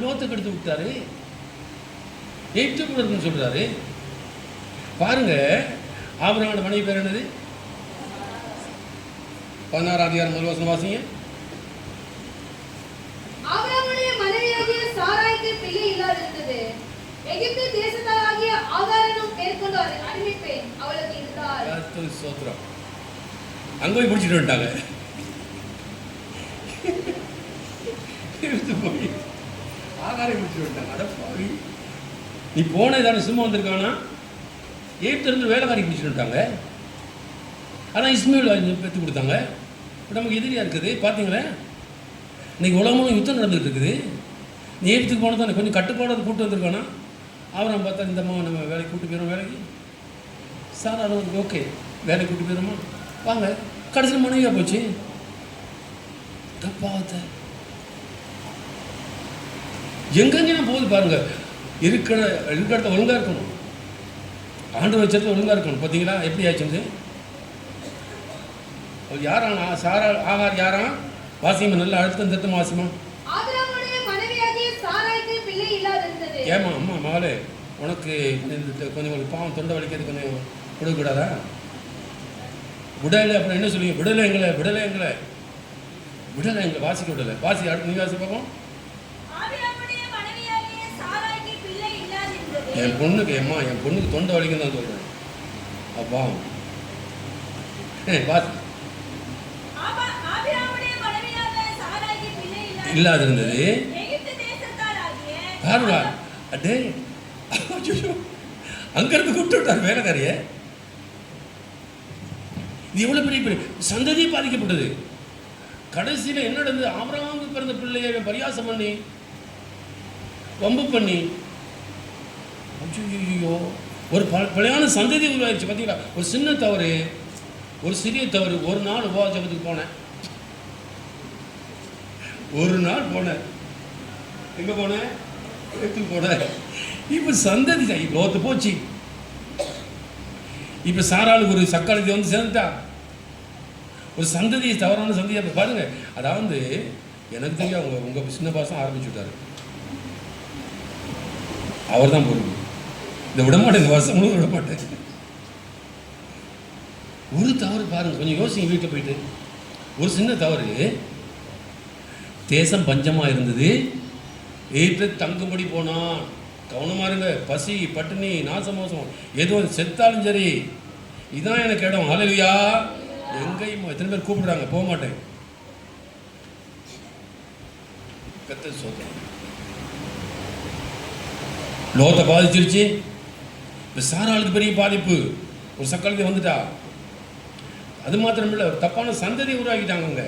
லோத்துக்கு எடுத்து விட்டாரு. எய்த்து இருக்குன்னு சொல்றாரு பாருங்க. ஆபிரகாமோட மனைவி பேர் என்னது? 16 அதிகாரம் 1 வசனம் வாசிங்க. ஆபிரகாமுடைய மனைவியாகிய சாராய்க்கு பிள்ளை இல்லாதிருந்தது. எகிப்து தேசத்தாகிய ஆகார் என்னும் பேர் கொண்ட அடிமை பெண் அவளுக்கு இருந்தாள். ஸ்தோத்திரம். அங்க போய் பிடிச்சிட்டு வந்துட்டாங்க. ஆகாரை பிடிச்சிட்டு வந்துட்டாங்க. அடப்பாவி, நீ போனதானே சும்மா வந்திருக்கானா? எகிப்திலிருந்து வேலைக்காரி பிடிச்சிட்டு வந்துட்டாங்க. ஆனால் இஸ்மாயில் பெற்று கொடுத்தாங்க. இப்போ நமக்கு எதிரியாக இருக்குது. பார்த்தீங்களே, இன்னைக்கு உலகமும் யுத்தம் நடந்துகிட்டு இருக்குது. நீ எகிப்துக்கு போனது தானே கொஞ்சம் கட்டுப்பாடு கூப்பிட்டு வந்திருக்கானா? அவரை பார்த்தா இந்தம்மா நம்ம வேலைக்கு கூப்பிட்டு போயிடும். வேலைக்கு சார் அது ஓகே, வேலைக்கு கூப்பிட்டு போயிடுமா வாங்க. கடைசியில் மனைவியாக போச்சு. தப்பாவத்தை எங்கெங்கேயும் போகுது பாருங்க. இருக்கிற இடத்த ஒழுங்காக இருக்கணும். ஆண்டு வச்சது ஒழுங்காக இருக்கணும். பார்த்தீங்களா எப்படி ஆச்சுன்னு? யாரானா சாரா ஆகார் யாரா? வாசிமா நல்லா அழுத்தம் திருத்தம் வாசிமா. ஏமா அம்மா மகளே, உனக்கு கொஞ்சம் பாவம் தொண்டை வலிக்கிறது கொஞ்சம் கொடுக்கக்கூடாதா? விடலை அப்புறம் என்ன சொல்லுவீங்க? விடலை எங்களை வாசிக்க விடலை. வாசி அடுத்து நீ வாசி பார்ப்போம். என் பொண்ணுக்கு தொண்டை வலிக்குன்னு தான் சொல்கிறேன். அப்பா வாசி. இல்லாது இருந்தது பாருடா. அடே அங்கிருந்து கூப்பிட்டு விட்டார் வேலைக்காரிய. இது எவ்வளவு பெரிய சந்ததியை பாதிக்கப்பட்டது. கடைசியில் என்ன நடந்தது? ஆபிரகாமுக்கு பிறந்த பிள்ளையை பரியாசம் பண்ணி வம்பு பண்ணி ஐயோ ஒரு பழையான சந்ததி உருவாயிருச்சு. பார்த்தீங்களா? ஒரு சின்ன தவறு, ஒரு சிறிய தவறு. ஒரு நாள் உபவாச ஜபத்துக்கு போனேன். ஒரு நாள் போனேன். எங்கே போனேன்? எடுத்துக்கு போனேன். இப்போ சந்ததி லோத்து போச்சு. இப்போ சாராளுக்கு ஒரு சக்காலத்தை வந்து சேர்ந்துட்டா. ஒரு சந்ததியை தவறான சந்ததியை பாருங்க. அதாவது எனக்கு தெரியும் உங்கள் சின்ன பாசம் ஆரம்பிச்சு விட்டாரு. அவர் தான் பொறுப்பு. இந்த விடமாட்டேன், இந்த வருஷம் முழுவதும் விடமாட்டேன். ஒரு தவறு பாருங்க, கொஞ்சம் யோசிங்க. வீட்டில் போயிட்டு ஒரு சின்ன தவறு. தேசம் பஞ்சமாக இருந்தது. வீட்டில் தங்கும்படி போனான். கவனமாக இருங்க. பசி பட்டினி நாசமோசம் எதுவும் செத்தாலும் சரி, இதுதான் எனக்கு இடம். ஹல்லேலூயா. எங்கேயும் எத்தனை பேர் கூப்பிடுறாங்க, போக மாட்டேன். கர்த்தர் ஸ்தோத்திரம். லோத்தை பாதிச்சிருச்சு. இப்போ சாராளுக்கு பெரிய பாதிப்பு. ஒரு சக்காலத்தை வந்துட்டா. அது மாத்திரம் இல்லை, தப்பான சந்ததி உருவாக்கிட்டாங்க. அங்கே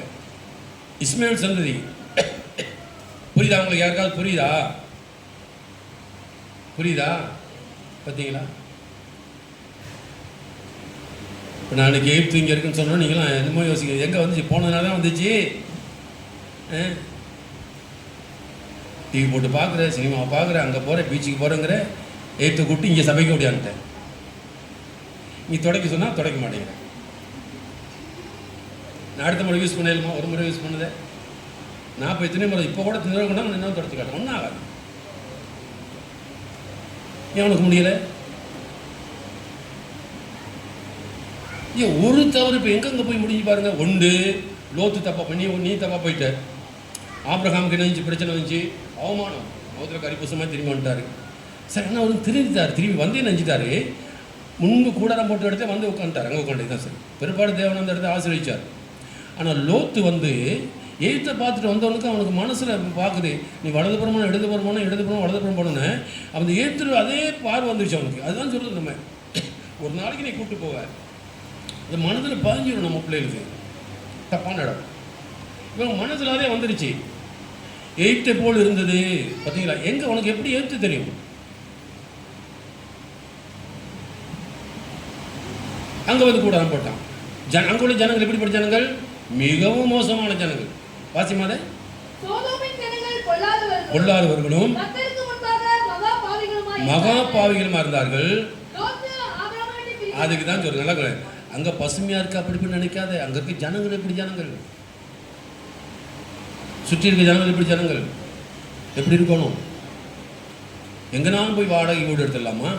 இஸ்மாயில் சந்ததி. புரியுதா உங்களுக்கு? யாருக்காவது புரியுதா? பார்த்தீங்களா? இப்போ நாளைக்கு எகிப்து இங்கே இருக்குன்னு சொன்னால் நீங்களாம் என்னமோ யோசிக்க. எங்கே வந்துச்சு? போனதுனால தான் வந்துச்சு. டிவி போட்டு பார்க்குற, சினிமாவை பார்க்குற, அங்கே போகிற, பீச்சுக்கு போகிறேங்கிற, எகிப்தை கூப்பிட்டு இங்கே சபைக்க முடியான்ட்டேன். நீ தொடக்க சொன்னால் தொடக்க மாட்டேங்கிறேன். நான் அடுத்த முறை யூஸ் பண்ணலுமா? ஒரு முறை யூஸ் பண்ணதே நான் இப்போ எத்தனை முறை இப்போ கூட திணறக்கூடா இன்னும் தொடச்சி காட்டேன். ஒன்றும் ஆகாது. ஏன் உனக்கு முடியலை? ஏன் ஒரு தவறு இப்போ எங்கெங்கே போய் முடிஞ்சு பாருங்க. ஒன்று லோத்து தப்பா பண்ணி நீ தப்பா போயிட்ட. ஆபிரகாமுக்கு என்ன இருந்துச்சு? பிரச்சனை வந்துச்சு, அவமானம், முகத்தில் கரிப்பூசமாக திரும்பி வந்துட்டார். சரி, ஆனால் அவரும் திரும்பிட்டார். திரும்பி வந்தே நினைச்சிட்டாரு. முன்பு கூடாரம் போட்டு இடத்த வந்து உட்காந்துட்டார். அங்கே உட்காந்து தான் சரி. பிற்பாடு தேவன் அந்த இடத்த ஆசீர்வதிச்சார். ஆனால் லோத்து வந்து எழுத்தை பார்த்துட்டு வந்தவனுக்கு அவனுக்கு மனசில் பார்க்குது, நீ வலதுபுறமான இடதுபுறமான இடதுபுறம் வலதுபுறம் போனோன்னு அவன் எழுத்துரு அதே பார்வை வந்துருச்சு அவனுக்கு. அதுதான் சொல்கிறது, நம்ம ஒரு நாளைக்கு நீ கூப்பிட்டு போவ, இந்த மனதில் பதிஞ்சிடும் நம்ம பிள்ளைகளுக்கு தப்பான இடம். இவன் மனசில் அதே வந்துருச்சு. எழுத்தை போல் இருந்தது. பார்த்தீங்களா? எங்கே உனக்கு எப்படி எழுத்து தெரியும்? அங்கே வந்து கூடாரம் போட்டான். அங்கே உள்ள ஜனங்கள் எப்படிப்பட்ட ஜனங்கள்? மிகவும் மோசமான ஜனங்கள். வாசிமாதே, பொல்லாதவர்களும் மகா பாவிகளுமா இருந்தார்கள். அதுக்கு தான் சொல்ற நல்லா அங்கே பசுமையாக இருக்கா அப்படி நினைக்காத. அங்கே இருக்க ஜனங்கள் எப்படி ஜனங்கள், சுற்றி இருக்க ஜனங்கள் எப்படி ஜனங்கள், எப்படி இருக்கணும்? எங்கனாலும் போய் வாடகை வீடு எடுத்துடலாமா?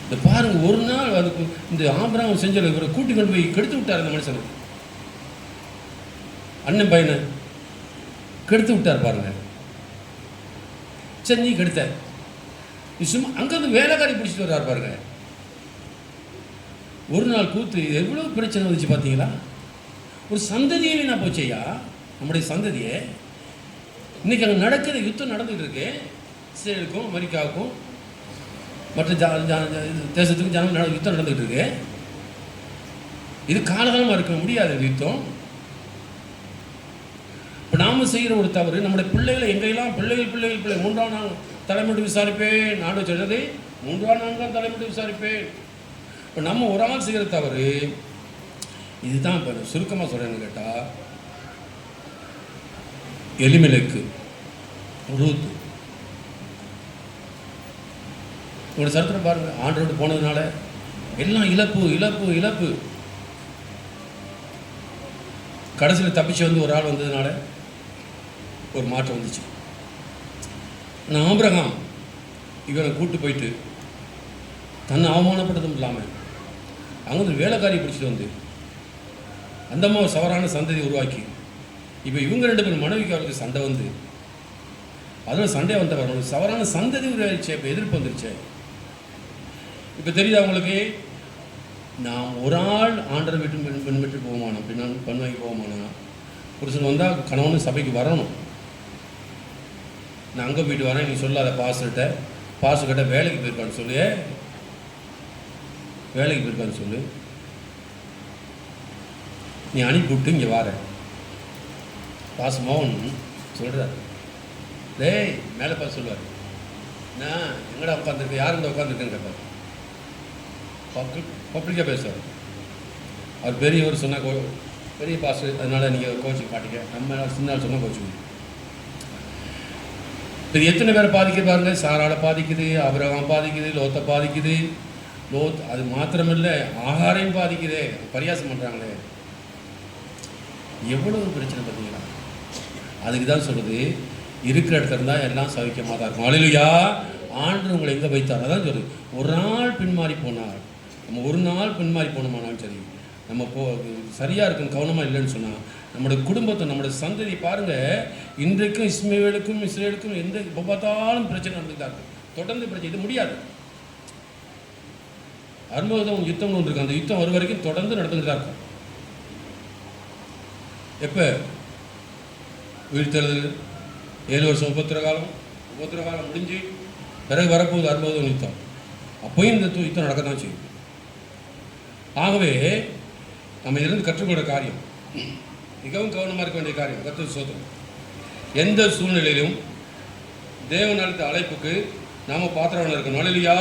இந்த பாருங்க, ஒரு நாள் அதுக்கு இந்த ஆபிரகாம் செஞ்ச இவரை கூட்டி கொண்டு போய் கெடுத்து விட்டார். அந்த மனுஷனை, அண்ணன் பையனை கெடுத்து விட்டார் பாருங்க. சரி, நீ கெடுத்த, நீ சும்மா அங்கேருந்து வேலைக்காரி பிடிச்சிட்டு வர்றாரு பாருங்க. ஒரு நாள் கூத்து எவ்வளோ பிரச்சனை வந்துச்சு பார்த்தீங்களா? ஒரு சந்ததியே வீணா போச்சையா, நம்முடைய சந்ததியே. இன்னைக்கு அங்கே நடக்கிற யுத்தம் நடந்துகிட்டு இருக்கு. இஸ்ரேலுக்கும் அமெரிக்காவுக்கும் மற்ற தேசத்துக்கும் ஜனங்கள் யுத்தம் நடந்துகிட்டு இருக்கு. இது காலகாலமாக இருக்க முடியாது யுத்தம். இப்போ நாம் செய்கிற ஒரு தவறு, நம்முடைய பிள்ளைகளை எங்கெல்லாம் பிள்ளைகள் 3ஆம் நாள் தலைமுறை விசாரிப்பேன். நாடு சொன்னது 3ஆம் நாள் தலைமுறை விசாரிப்பேன். இப்போ நம்ம ஒரு ஆள் செய்கிற தவறு இதுதான். இப்போ சுருக்கமாக சொல்கிறேன்னு கேட்டால், எலிமெலெக்கு, ரூத், உங்களோட சரித்திரம் பாருங்கள். ஆண்டோடு போனதுனால எல்லாம் இழப்பு. கடைசியில் தப்பிச்சு வந்து ஒரு ஆள் வந்ததுனால ஒரு மாற்றம் வந்துச்சு. நான் ஆபிரகாம் இவனை கூட்டு போயிட்டு தன்னை அவமானப்பட்டதும் இல்லாமல் அங்கே வந்து வேலைக்காரியை பிடிச்சிட்டு வந்து அந்த அம்மா சவரான சந்ததி உருவாக்கி, இப்போ இவங்க 2 பேரும் மனைவிக்கு அவருக்கு சண்டை வந்து, அதனால் சண்டை வந்தவர் சவரான சந்ததி உருவாச்சு. இப்போ எதிர்ப்பு வந்துருச்சு. இப்போ தெரியுது அவங்களுக்கு, நாம் ஒரு ஆள் ஆண்டரை விட்டு பெண் விட்டு போகமானா, பெண் வாங்கி போகமானா, புருஷன் வந்தால் கணவனு சபைக்கு வரணும். நான் அங்கே போயிட்டு வரேன் நீ சொல்லாத பாஸ்கிட்ட வேலைக்கு போயிருக்கான்னு சொல்லு, வேலைக்கு போயிருக்கான்னு சொல்லு, நீ அனுப்பிவிட்டு இங்கே வார. பாஸ் மோகன் சொல்கிறார், டேய் மேலே பார்த்து சொல்லுவார், நான் எங்கடா உட்காந்துருக்கேன், யாருங்க உட்காந்துருக்கேன்னு கேட்பார். பப்ளிக்காக பேசுவார். அவர் பெரியவர் சொன்னால் பெரிய பாஸ், அதனால் நீங்கள் கோச்சிங் பாட்டிக்க, நம்ம சின்ன சொன்னால் கோச்சிங். இது எத்தனை பேரை பாதிக்க பாருங்க. சாராளை பாதிக்குது, ஆபிரகாம் பாதிக்குது, லோத்தை பாதிக்குது. அது மாத்திரமில்லை, ஆகாரையும் பாதிக்குது. பரியாசம் பண்ணுறாங்களே, எவ்வளவு பிரச்சனை பார்த்தீங்களா? அதுக்கு தான் சொல்லுது, இருக்கிற இடத்துல இருந்தால் எல்லாம் சவிக்கமாக தான் இருக்கும். அல்லேலூயா. ஆண்டு உங்களை எங்கே வைத்தார்? அதான் சொல்லுது, ஒரு நாள் பின்மாறி போனார். நம்ம ஒரு நாள் பின்மாறி போனோமானாலும் சரி, நம்ம சரியாக இருக்குன்னு கவனமாக இல்லைன்னு சொன்னால், நம்முடைய குடும்பத்தை, நம்முடைய சந்ததி பாருங்கள். இன்றைக்கும் இஸ்ரேலுக்கும் எந்த இப்போ பார்த்தாலும் பிரச்சனை நடந்துகிட்டா இருக்கும். தொடர்ந்து பிரச்சனை, இது முடியாது. அற்புதம் யுத்தம் ஒன்று இருக்குது. அந்த யுத்தம் ஒரு வரைக்கும் தொடர்ந்து நடந்துகிட்டு தான் இருக்கும். எப்போ உயிர்த்தெழுது 7 வருஷம் உபத்திர காலம் முடிஞ்சு பிறகு வரப்போகுது அற்புதம் யுத்தம். அப்போயும் இந்த யுத்தம் நடக்க தான் செய்யும். ஆகவே நம்ம இதிலிருந்து கற்றுக்கொண்ட காரியம், மிகவும் கவனமாக இருக்க வேண்டிய காரியம், கர்த்தர் ஸ்தோத்திரம். எந்த சூழ்நிலையிலும் தேவன் அளித்த அழைப்புக்கு நாம் பாத்திரவனாக இருக்கணும். அல்லேலூயா.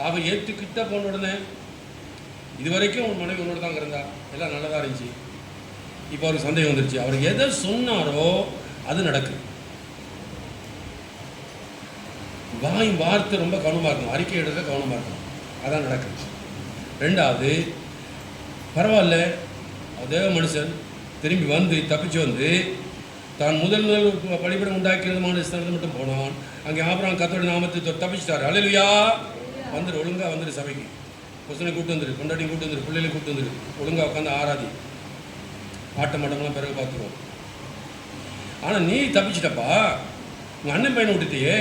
ஆக ஏற்றுக்கிட்ட போன உடனே, இது வரைக்கும் உன் மனைவி உன்னோட தாங்க இருந்தா, எல்லாம் நல்லதாக இருந்துச்சு. இப்போ அவருக்கு சந்தேகம் வந்துருச்சு. அவர் எதை சொன்னாரோ அது நடக்கு. வார்த்தை ரொம்ப கவனமாக இருக்கணும், அறிக்கை எடுக்க கவனமாக இருக்கணும், அதான் நடக்குது. 2வது, பரவாயில்ல, தேவ மனுஷன் திரும்பி வந்து தப்பிச்சு வந்து தான் முதல் பலிபீடம் உண்டாக்கிறதுமான ஸ்தலத்தில் மட்டும் போனான். அங்கே ஆபிரகாம் கர்த்தருடைய நாமத்தை தப்பிச்சிட்டார். அல்லேலூயா. வந்துடு, ஒழுங்காக வந்துடு சபைக்கு. புருஷனை கூப்பிட்டு வந்துடு, கொண்டாட்டி கூப்பிட்டு வந்துடு, பிள்ளைகளை கூப்பிட்டு வந்துடு, ஒழுங்காக உட்காந்து ஆராதி. ஆட்ட மாட்டோம்லாம் பிறகு பார்த்துருவோம். ஆனால் நீ தப்பிச்சிட்டப்பா, உங்கள் அண்ணன் பையனை விட்டுட்டியே,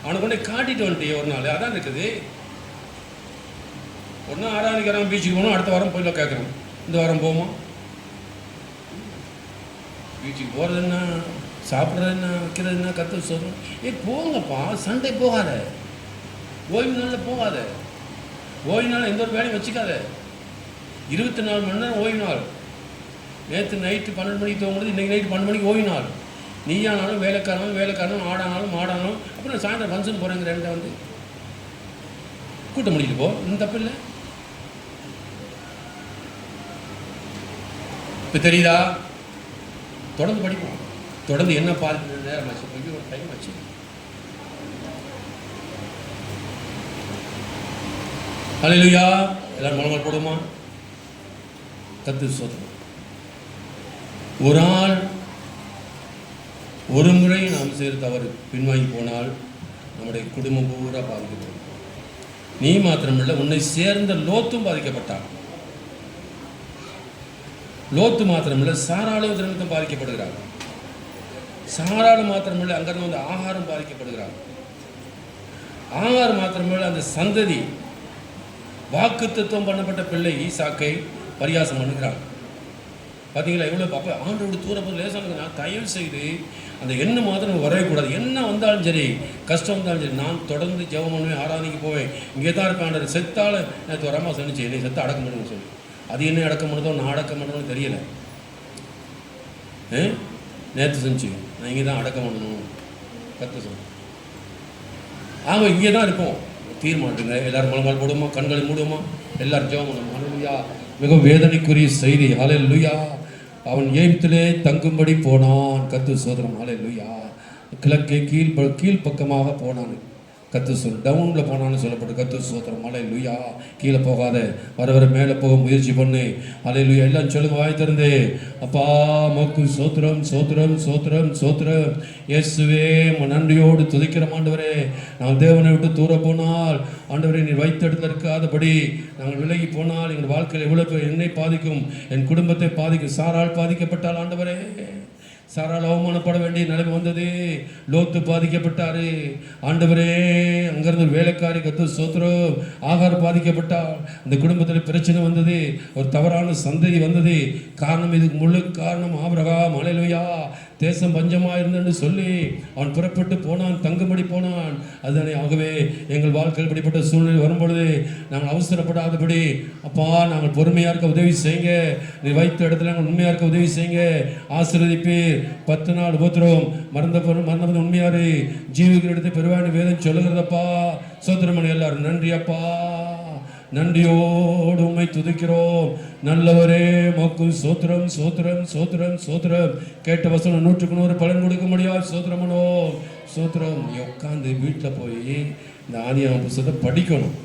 அவனை கொண்டு காட்டிட்டு வந்துட்டியே ஒரு நாள். அதான் இருக்குது. ஒரு நாள் ஆராதனைக்காரன் பீச்சுக்கு போகணும், அடுத்த வாரம் போயில கேட்குறோம், இந்த வாரம் போவோமா? பீச்சுக்கு போகிறது என்ன, சாப்பிட்றது என்ன, வைக்கிறது என்ன, கற்று சொல்கிறோம். போங்கப்பா, சண்டே போகாத, ஓய்வு நாளில் போகாத, ஓய்வு நாள் எந்த ஒரு வேலையும் வச்சுக்காத. 24 மணி நேரம் ஓய்வு நாள். நேற்று நைட்டு 12 மணிக்கு தூங்குறது, இன்றைக்கி நைட்டு 12 மணிக்கு ஓய்வு நாள். நீயானாலும் வேலைக்காரனும் ஆடானாலும் மாடானாலும் அப்புறம் சாயந்தரம் ஃபங்க்ஷன் போகிறேங்கிற ரெண்டை வந்து கூட்ட முடிக்கிட்டு போ, இன்னும் தப்பு இல்லை. இப்போ தெரியுதா? தொடர்ந்து படிப்போம், தொடர்ந்து என்ன பார்த்து நேரம் ஆச்சு, கொஞ்சம் ஒரு டைம் ஆச்சு. அல்லேலூயா. எல்லாரும் மனமால் போடுமா? கர்த்தர் ஸ்தோத்திரம். ஒரு ஆள் ஒரு முறை நாம் செய்கிற தவறு பின்வாங்கி போனால் நம்முடைய குடும்பம் பூரா பாதிக்கப்படும். நீ மாத்திரமில்லை, உன்னை சேர்ந்த லோத்தும் பாதிக்கப்பட்டான். லோத்து மாத்திரமில்லை, சாராளும் நிமித்தம் பாதிக்கப்படுகிறார். சாராளு மாத்திரமில்லை, அங்கிருந்து வந்து ஆகாரம் பாதிக்கப்படுகிறார். ஆகாரம் மாத்திரமில்லை, அந்த சந்ததி வாக்குத்தத்தம் பண்ணப்பட்ட பிள்ளை ஈசாக்கை பரியாசம் பண்ணுகிறான். பார்த்தீங்களா எவ்வளோ? அப்போ ஆண்டோடு தூரப்போது லேசானது. நான் தயவு செய்து அந்த எண்ணம் மாத்திரம் வரவே கூடாது. என்ன வந்தாலும் சரி, கஷ்டம் வந்தாலும் சரி, நான் தொடர்ந்து ஜெபம் பண்ணுவேன், ஆராதனைக்கு போவேன், இங்கே தான் இருப்பேன். ஆண்டவர் செத்தால நேற்று வரமா சொன்னிச்சு, என்னை செத்த அடக்கம் பண்ணுன்னு சொல்லி. அது என்ன அடக்கம் பண்ணுறதோ நான் அடக்கம் பண்ணுறோன்னு தெரியலை. நேற்று செஞ்சு நான் இங்கே தான் அடக்கம் பண்ணணும் கற்று சொன்னேன். ஆமாம், இங்கே தான் இருப்போம். தீர்மானிட்டுங்க. எல்லாரும் மலமால் போடுவோமா, கண்களை மூடுவோமா, எல்லாரும் ஜெபம் பண்ணுவோம். ஹல்லேலூயா. மிக வேதனைக்குரிய செய்தி. ஹல்லேலூயா. அவன் எகிப்திலே தங்கும்படி போனான். கர்த்தர் ஸ்தோத்திரம். ஹல்லேலூயா. கிழக்கே கீழ்ப்பக்கமாக போனான். கர்த்தர் சொல் டவுனில் போனான்னு சொல்லப்பட்டு கர்த்தர் ஸ்தோத்திரம். ஹல்லேலூயா. கீழே போகாத, வர வர மேலே போக முயற்சி பண்ணு. ஹல்லேலூயா. எல்லாம் சொல்லுங்க வாய் திறந்து. அப்பா மக்கு சோத்திரம் சோத்திரம் சோத்திரம் சோத்திரம். இயேசுவே நன்றியோடு துதிக்கிறோம் ஆண்டவரே. நாங்கள் தேவனை விட்டு தூர போனால் ஆண்டவரே, நீர் வைத்தெடுத்து இருக்காதபடி நாங்கள் விலகி போனால் எங்கள் வாழ்க்கையில் எவ்வளோ என்னை பாதிக்கும், என் குடும்பத்தை பாதிக்கும். சாரால் பாதிக்கப்பட்டால் ஆண்டவரே, சாரால் அவமானப்பட வேண்டிய நிலைமை வந்தது. லோத்து பாதிக்கப்பட்டாரு ஆண்டவரே. அங்கிருந்து ஒரு வேலைக்காரி கர்த்தர் ஸ்தோத்திரம் ஆகார் பாதிக்கப்பட்டால் அந்த குடும்பத்தில் பிரச்சனை வந்தது. ஒரு தவறான சந்ததி வந்தது. காரணம், இதுக்கு முழு காரணம் ஆபிரகாம். ஹல்லேலூயா. தேசம் பஞ்சமாக இருந்தன்னு சொல்லி அவன் புறப்பட்டு போனான், தங்கும்படி போனான். அதுதானே. ஆகவே எங்கள் வாழ்க்கையில் இப்படிப்பட்ட சூழ்நிலை வரும்பொழுது நாங்கள் அவசரப்படாதபடி, அப்பா நாங்கள் பொறுமையாக இருக்க உதவி செய்யுங்க. நீ வைத்த இடத்துல நாங்கள் உண்மையாக இருக்க உதவி செய்யுங்க. ஆசீர்வதிப்பீர். 10 நாள் உபத்திரவம் மறந்த உண்மையாரு ஜீவிக்கிற இடத்தை பெருவாணி வேதம் சொல்லுகிறதப்பா. சோத்திரமணி எல்லாரும் நன்றி அப்பா. நன்றியோடு உம்மை துதிக்கிறோம். நல்லவரே மக்கு சோத்திரம் சோத்திரம் சோத்திரம் சோத்திரம். கேட்ட வசனம் 100க்கு 100 பலன் கொடுக்க முடியாது. சோத்திரமனோ சோத்திரம். நீ உட்காந்து வீட்டில் போய் இந்த ஆதியாகம புத்தகத்தை படிக்கணும்.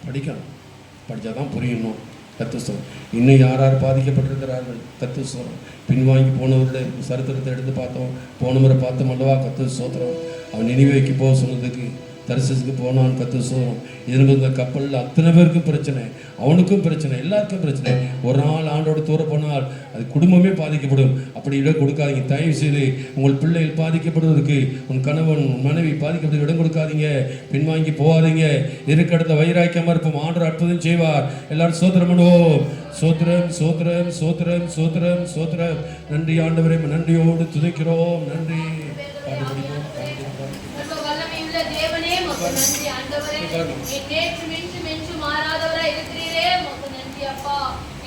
படித்தா தான் புரியணும். கர்த்தர் இன்னும் யார் யார் பாதிக்கப்பட்டிருக்கிறார்கள். கர்த்தர் பின்வாங்கி போனவருடைய சரித்திரத்தை எடுத்து பார்த்தோம். போன முறை பார்த்தோம் அல்லவா. கர்த்தர் ஸ்தோத்திரம். அவன் நினிவேக்கு போக சொன்னதுக்கு தரிசனத்துக்கு போனான். கர்த்தர் ஸ்தோத்திரம். இதில் இந்த கப்பலில் அத்தனை பேருக்கும் பிரச்சனை, அவனுக்கும் பிரச்சனை, எல்லாருக்கும் பிரச்சனை. ஒரு நாள் ஆண்டோட தூர போனால் அது குடும்பமே பாதிக்கப்படும். அப்படி இடம் கொடுக்காதீங்க. தயவு செய்து உங்கள் பிள்ளைகள் பாதிக்கப்படுவதற்கு, உன் கணவன் உன் மனைவி பாதிக்கப்படுவதற்கு இடம் கொடுக்காதீங்க. பின்வாங்கி போகாதீங்க. இருக்க இடத்த வைராக்கியமாக இருப்போம். ஆண்டவர் அற்புதம் செய்வார். எல்லாரும் சோத்திரம் பண்ணுவோம். சோத்திரம் சோத்திரம் சோத்திரம் சோத்திரம் சோத்திரம். நன்றி ஆண்டவரே, நன்றியோடு துதிக்கிறோம். நன்றி. பாட்டு படிப்போம். தேவனே உமக்கு நன்றி ஆண்டவரே. நேற்றும் இன்றும் என்றும் மாறாதவராய் இருக்கிறீரே, உமக்கு நன்றி அப்பா.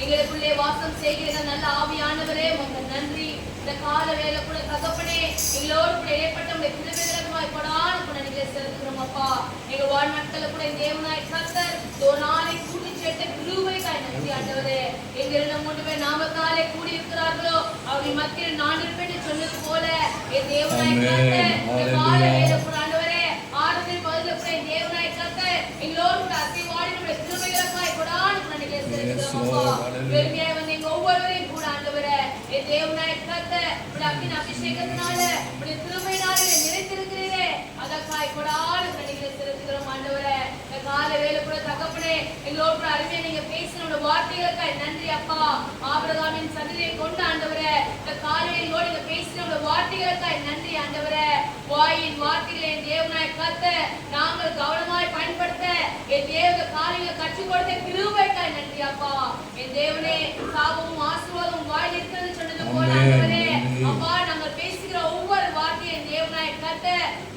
எங்களுக்குள்ளே வாசம் செய்கிற நல்ல ஆவியானவரே, உமக்கு நன்றி. இந்த கால வேலை கூட தகப்பனே, எங்களோடு கூட ஏற்பட்ட உடைய கிருபைகளுமாய் கொடான கூட நிலை செலுத்துகிறோம் அப்பா. எங்க வாழ்நாட்களை கூட தேவனாய் கர்த்தர் ஒரு நாளை கூட்டி சேர்த்த கிருபைக்காய் நன்றி ஆண்டவரே. எங்களிடம் 3 பேர் நாமத்தாலே கூடி இருக்கிறார்களோ அவர்கள் மத்தியில் நான் இருப்பேன் சொன்னது போல என் தேவனாய் கர்த்தர் இந்த கால வேலை கூட ஆண்டவரே ஆறுதல் பதில கூட தேவனாய் கர்த்தர் எங்களோடு கூட அசைவாடி நம்முடைய கிருபைகளுக்காய் கொடான கூட நிலை செலுத்துகிறோம் அப்பா. பெருமையாய் வந்து எங்க ஒவ்வொருவரையும் கூட ஆண்டவரே என் தேவனாய் கர்த்தர் உடைய அக்கினி அபிஷேகத்தினால உடைய கிருபையினால நிறைந்திருக்கிறீரே அதற்காய் கொடான நன்றிகளை செலுத்துகிறோம் ஆண்டவரே. இந்த கால வேளை கூட தகப்பனே எங்களோடு கூட அருமையா நீங்க பேசின வார்த்தைகளுக்காய் நன்றி அப்பா. ஆபிரகாமின் சந்ததியை கொண்டு ஆண்டவரே இந்த காலையோடு நீங்க பேசின வார்த்தைகளுக்காய் நன்றி ஆண்டவரே. வாயின் வார்த்தைகளை என் தேவனாய் கத்த நாங்கள் கவனமாய் பயன்படுத்த என் தேவ காலையில கற்றுக் கொடுத்த கிருபைக்காய் நன்றி அப்பா. என் தேவனே சாபமும் ஆசீர்வாதமும் வாயில் இருக்கிறது சொன்னது போல ஆண்டவரே அப்பா நாங்கள் பேசுகிற ஒவ்வொரு வார்த்தையும் என் தேவனாய் கத்த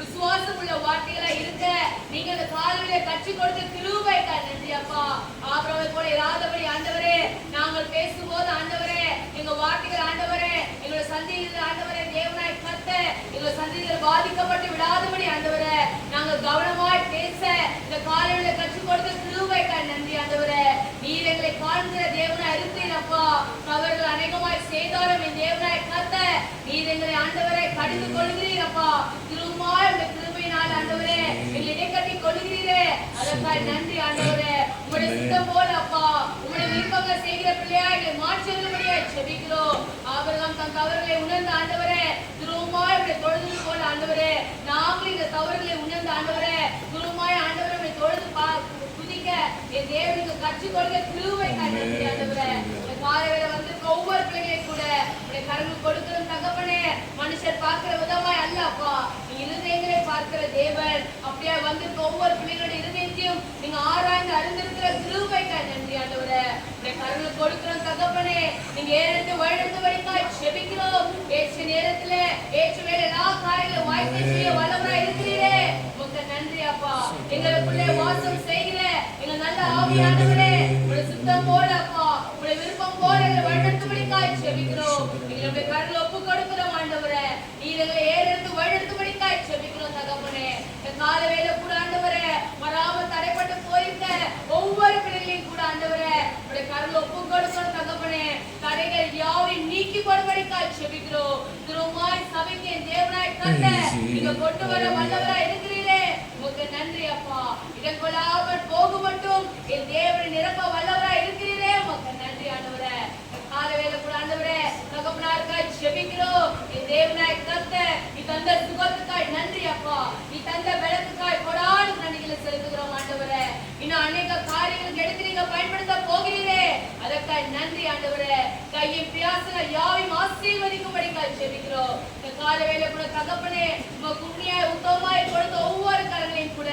விசுவாசம் உள்ள வார்த்தைகளா இருக்க நீங்க இந்த காலையில கற்றுக் கொடுத்த கிருபைக்காய் நன்றி அப்பா. ஆபிரகாமை போல இராதபடி ஆண்டவரே நாங்கள் பேசும்போது ஆண்டவரே எங்க வார்த்தைகள் ஆண்டவரே எங்களோட சந்ததிகள் ஆண்டவரே தேவனாய் கத்த எங்களோட சந்ததிகள் பாதிக்கப்பட்டு விடாதபடி ஆண்டவரே நாங்கள் கவனமாய் பேச இந்த காலையில கற்றுக் கொடுத்த கிருபைக்காய் நன்றி ஆண்டவரே. நீர் எங்களை காண்கிற தேவனாய் இருக்கிறீர் அப்பா. அவர்கள் அநேகமாய் செய்தாலும் என் தேவனாய் கத்த நீர் எங்களை ஆண்டவரை கடிந்து கொள்கிறீர் அப்பா. திருமாய் அந்த கிருபையினால் ஆண்டவரே எங்களை இடைக்கட்டி கொள்கிறீரே அதற்காய் நன்றி ஆண்டவரே. உங்களுடைய சித்தம் போல அப்பா உங்களுடைய விருப்பங்கள் செய்கிற பிள்ளையா எங்களை மாற்றுகிறபடியா செபிக்கிறோம். ஆபிரகாம் தன் தவறுகளை உணர்ந்த ஆண்டவரே திருமாய் உடைய தொழுது போல ஆண்டவரே நாங்களும் இந்த தவறுகளை உணர்ந்த ஆண்டவரே திருமாய் ஆண்டவரை உடைய தொழுது குதிக்க என் தேவனுக்கு கற்றுக் கொடுக்க கிருபைக்காய் நன்றி ஆண்டவரே. இந்த காலையில வந்து ஒவ்வொரு பிள்ளைகளை கூட உடைய கரங்கள் கொடுக்கிற தகப்பனே மனுஷர் பார்க்கிற விதமாய் அல்ல அப்பா நீ இருதயங்களை பார்க்கிற தேவன். அப்படியே வந்து ஒவ்வொரு பிள்ளைகளுடைய இருதயத்தையும் நீங்க ஆராய்ந்து அறிந்திருக்கிற கிருபைக்காய் நன்றி ஆண்டவரே. உடைய கரங்கள் கொடுக்கிற தகப்பனே நீங்க ஏறெடுத்து வழிநடத்தும்படிக்காய் செபிக்கிறோம். ஏற்ற நேரத்துல ஏற்ற வேலை எல்லா காரியங்களும் வாய்ப்பு செய்ய வல்லவராய் இருக்கிறீரே உங்க நன்றி அப்பா. எங்களுக்குள்ளே வாசம் செய்கிற எங்க நல்ல ஆவியானவரே உடைய சுத்தம் போல அப்பா உடைய விருப்பம் போல எங்களை வழிநடத்தும்படிக்காய் செபிக்கிறோம். எங்களுடைய கரங்களை ஒப்பு கொடுக்கிறோம் ஆண்டவரே. நீர் எங்களை ஏறெடுத்து வழிநடத்தும்படிக்காய் செபிக்கிறோம் தகப்பனே. இந்த கால வேலை கூட ஆண்டவரே வராமல் தடைப்பட்டு போயிருக்க ஒவ்வொரு பிள்ளைகளையும் கூட ஆண்டவரே உடைய கரங்களை ஒப்பு கொடுக்கிறோம் தகப்பனே. தடைகள் யாவையும் நீக்கி கொடும்படிக்காய் செபிக்கிறோம். திருமாய் சபைக்கு என் தேவனாய் கத்த நீங்க கொண்டு வர வல்லவராய் இருக்கிறீரே உங்க நன்றி அப்பா. இடம் கொள்ளாமல் போக மட்டும் என் தேவனை நிரப்ப வல்லவராய் இருக்கிறீரே உங்க நன்றி ஆண்டவரே. காலவேளை கூட ஆண்டவரே தகப்பனாருக்காய் செபிக்கிறோம். என் தேவனாய் கத்த நீ தந்த சுகத்துக்காய் நன்றி அப்பா. நீ தந்த பலத்துக்காய் கொடான நன்றிகளை செலுத்துகிறோம் ஆண்டவரே. இன்னும் அநேக காரியங்களுக்கு எடுத்து நீங்க பயன்படுத்த போகிறீரே அதற்காய் நன்றி ஆண்டவரே. கையின் பியாசங்கள் யாவையும் ஆசீர்வதிக்கும்படிக்காய் செபிக்கிறோம். இந்த காலவேளை கூட தகப்பனே உமக்கு உண்மையாய் உத்தமமாய் கொடுத்த ஒவ்வொரு கரங்களையும் கூட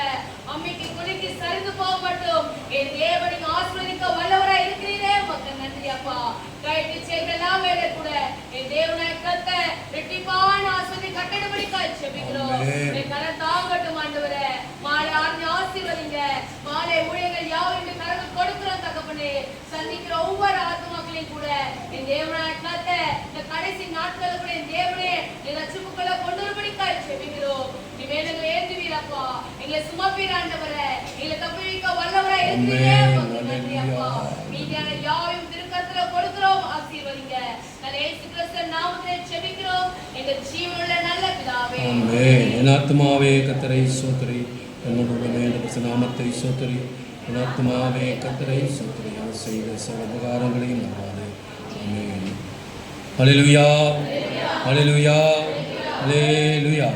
அம்மைக்கு குலுக்கி சரிந்து போக மட்டும் என் தேவனை ஆசீர்வதிக்க வல்லவராய் இருக்கிறீரே உமக்கு நன்றி அப்பா. கைட்டு செய்யலாம் வேலை கூட என் தேவனாய் கத்த ரெட்டிப்பான ஆசீர்வாதத்தை கட்டடபடிக்காய் செபிக்கிறோம். என் கரம் தாங்கட்டும் ஆண்டவரே. மாலை ஆசீர்வதிங்க. மாலை ஊழியர்கள் யாவும் கரங்கள் கொடுக்கிறோம் தகப்பனே. சந்திக்கிற ஒவ்வொரு ஆத்மாக்களையும் கூட என் தேவனாய் கத்த இந்த கடைசி நாட்கள் கூட என் தேவனே என் ரட்சிப்புக்களை கொண்டு வரும்படிக்காய் செபிக்கிறோம். நீ வேணுங்களை ஏற்றுவீரப்பா எங்களை சுமப்பீர் ஆண்டவரே. எங்களை தப்பி வைக்க வல்லவராய் இருக்கிறீரே நன்றி அப்பா. மீதியான யாவையும் திருக்கரத்துல கொடுக்கிறோம் ஆசீர்வதிங்க. இயேசு கிறிஸ்து நாமத்திலே செபிக்கிறோம் எங்கள் ஜீவனுள்ள நல்ல பிதாவே. ஆமென். என் ஆத்துமாவே கர்த்தரை ஸ்தோத்திரி. என்னுடைய நாமத்தை ஸ்தோத்திரி. என் ஆத்துமாவே கர்த்தரை ஸ்தோத்திரி. அவர் செய்த சகல உபகாரங்களையும் மறவாதே. ஆமென். ஹல்லேலூயா ஹல்லேலூயா ஹல்லேலூயா.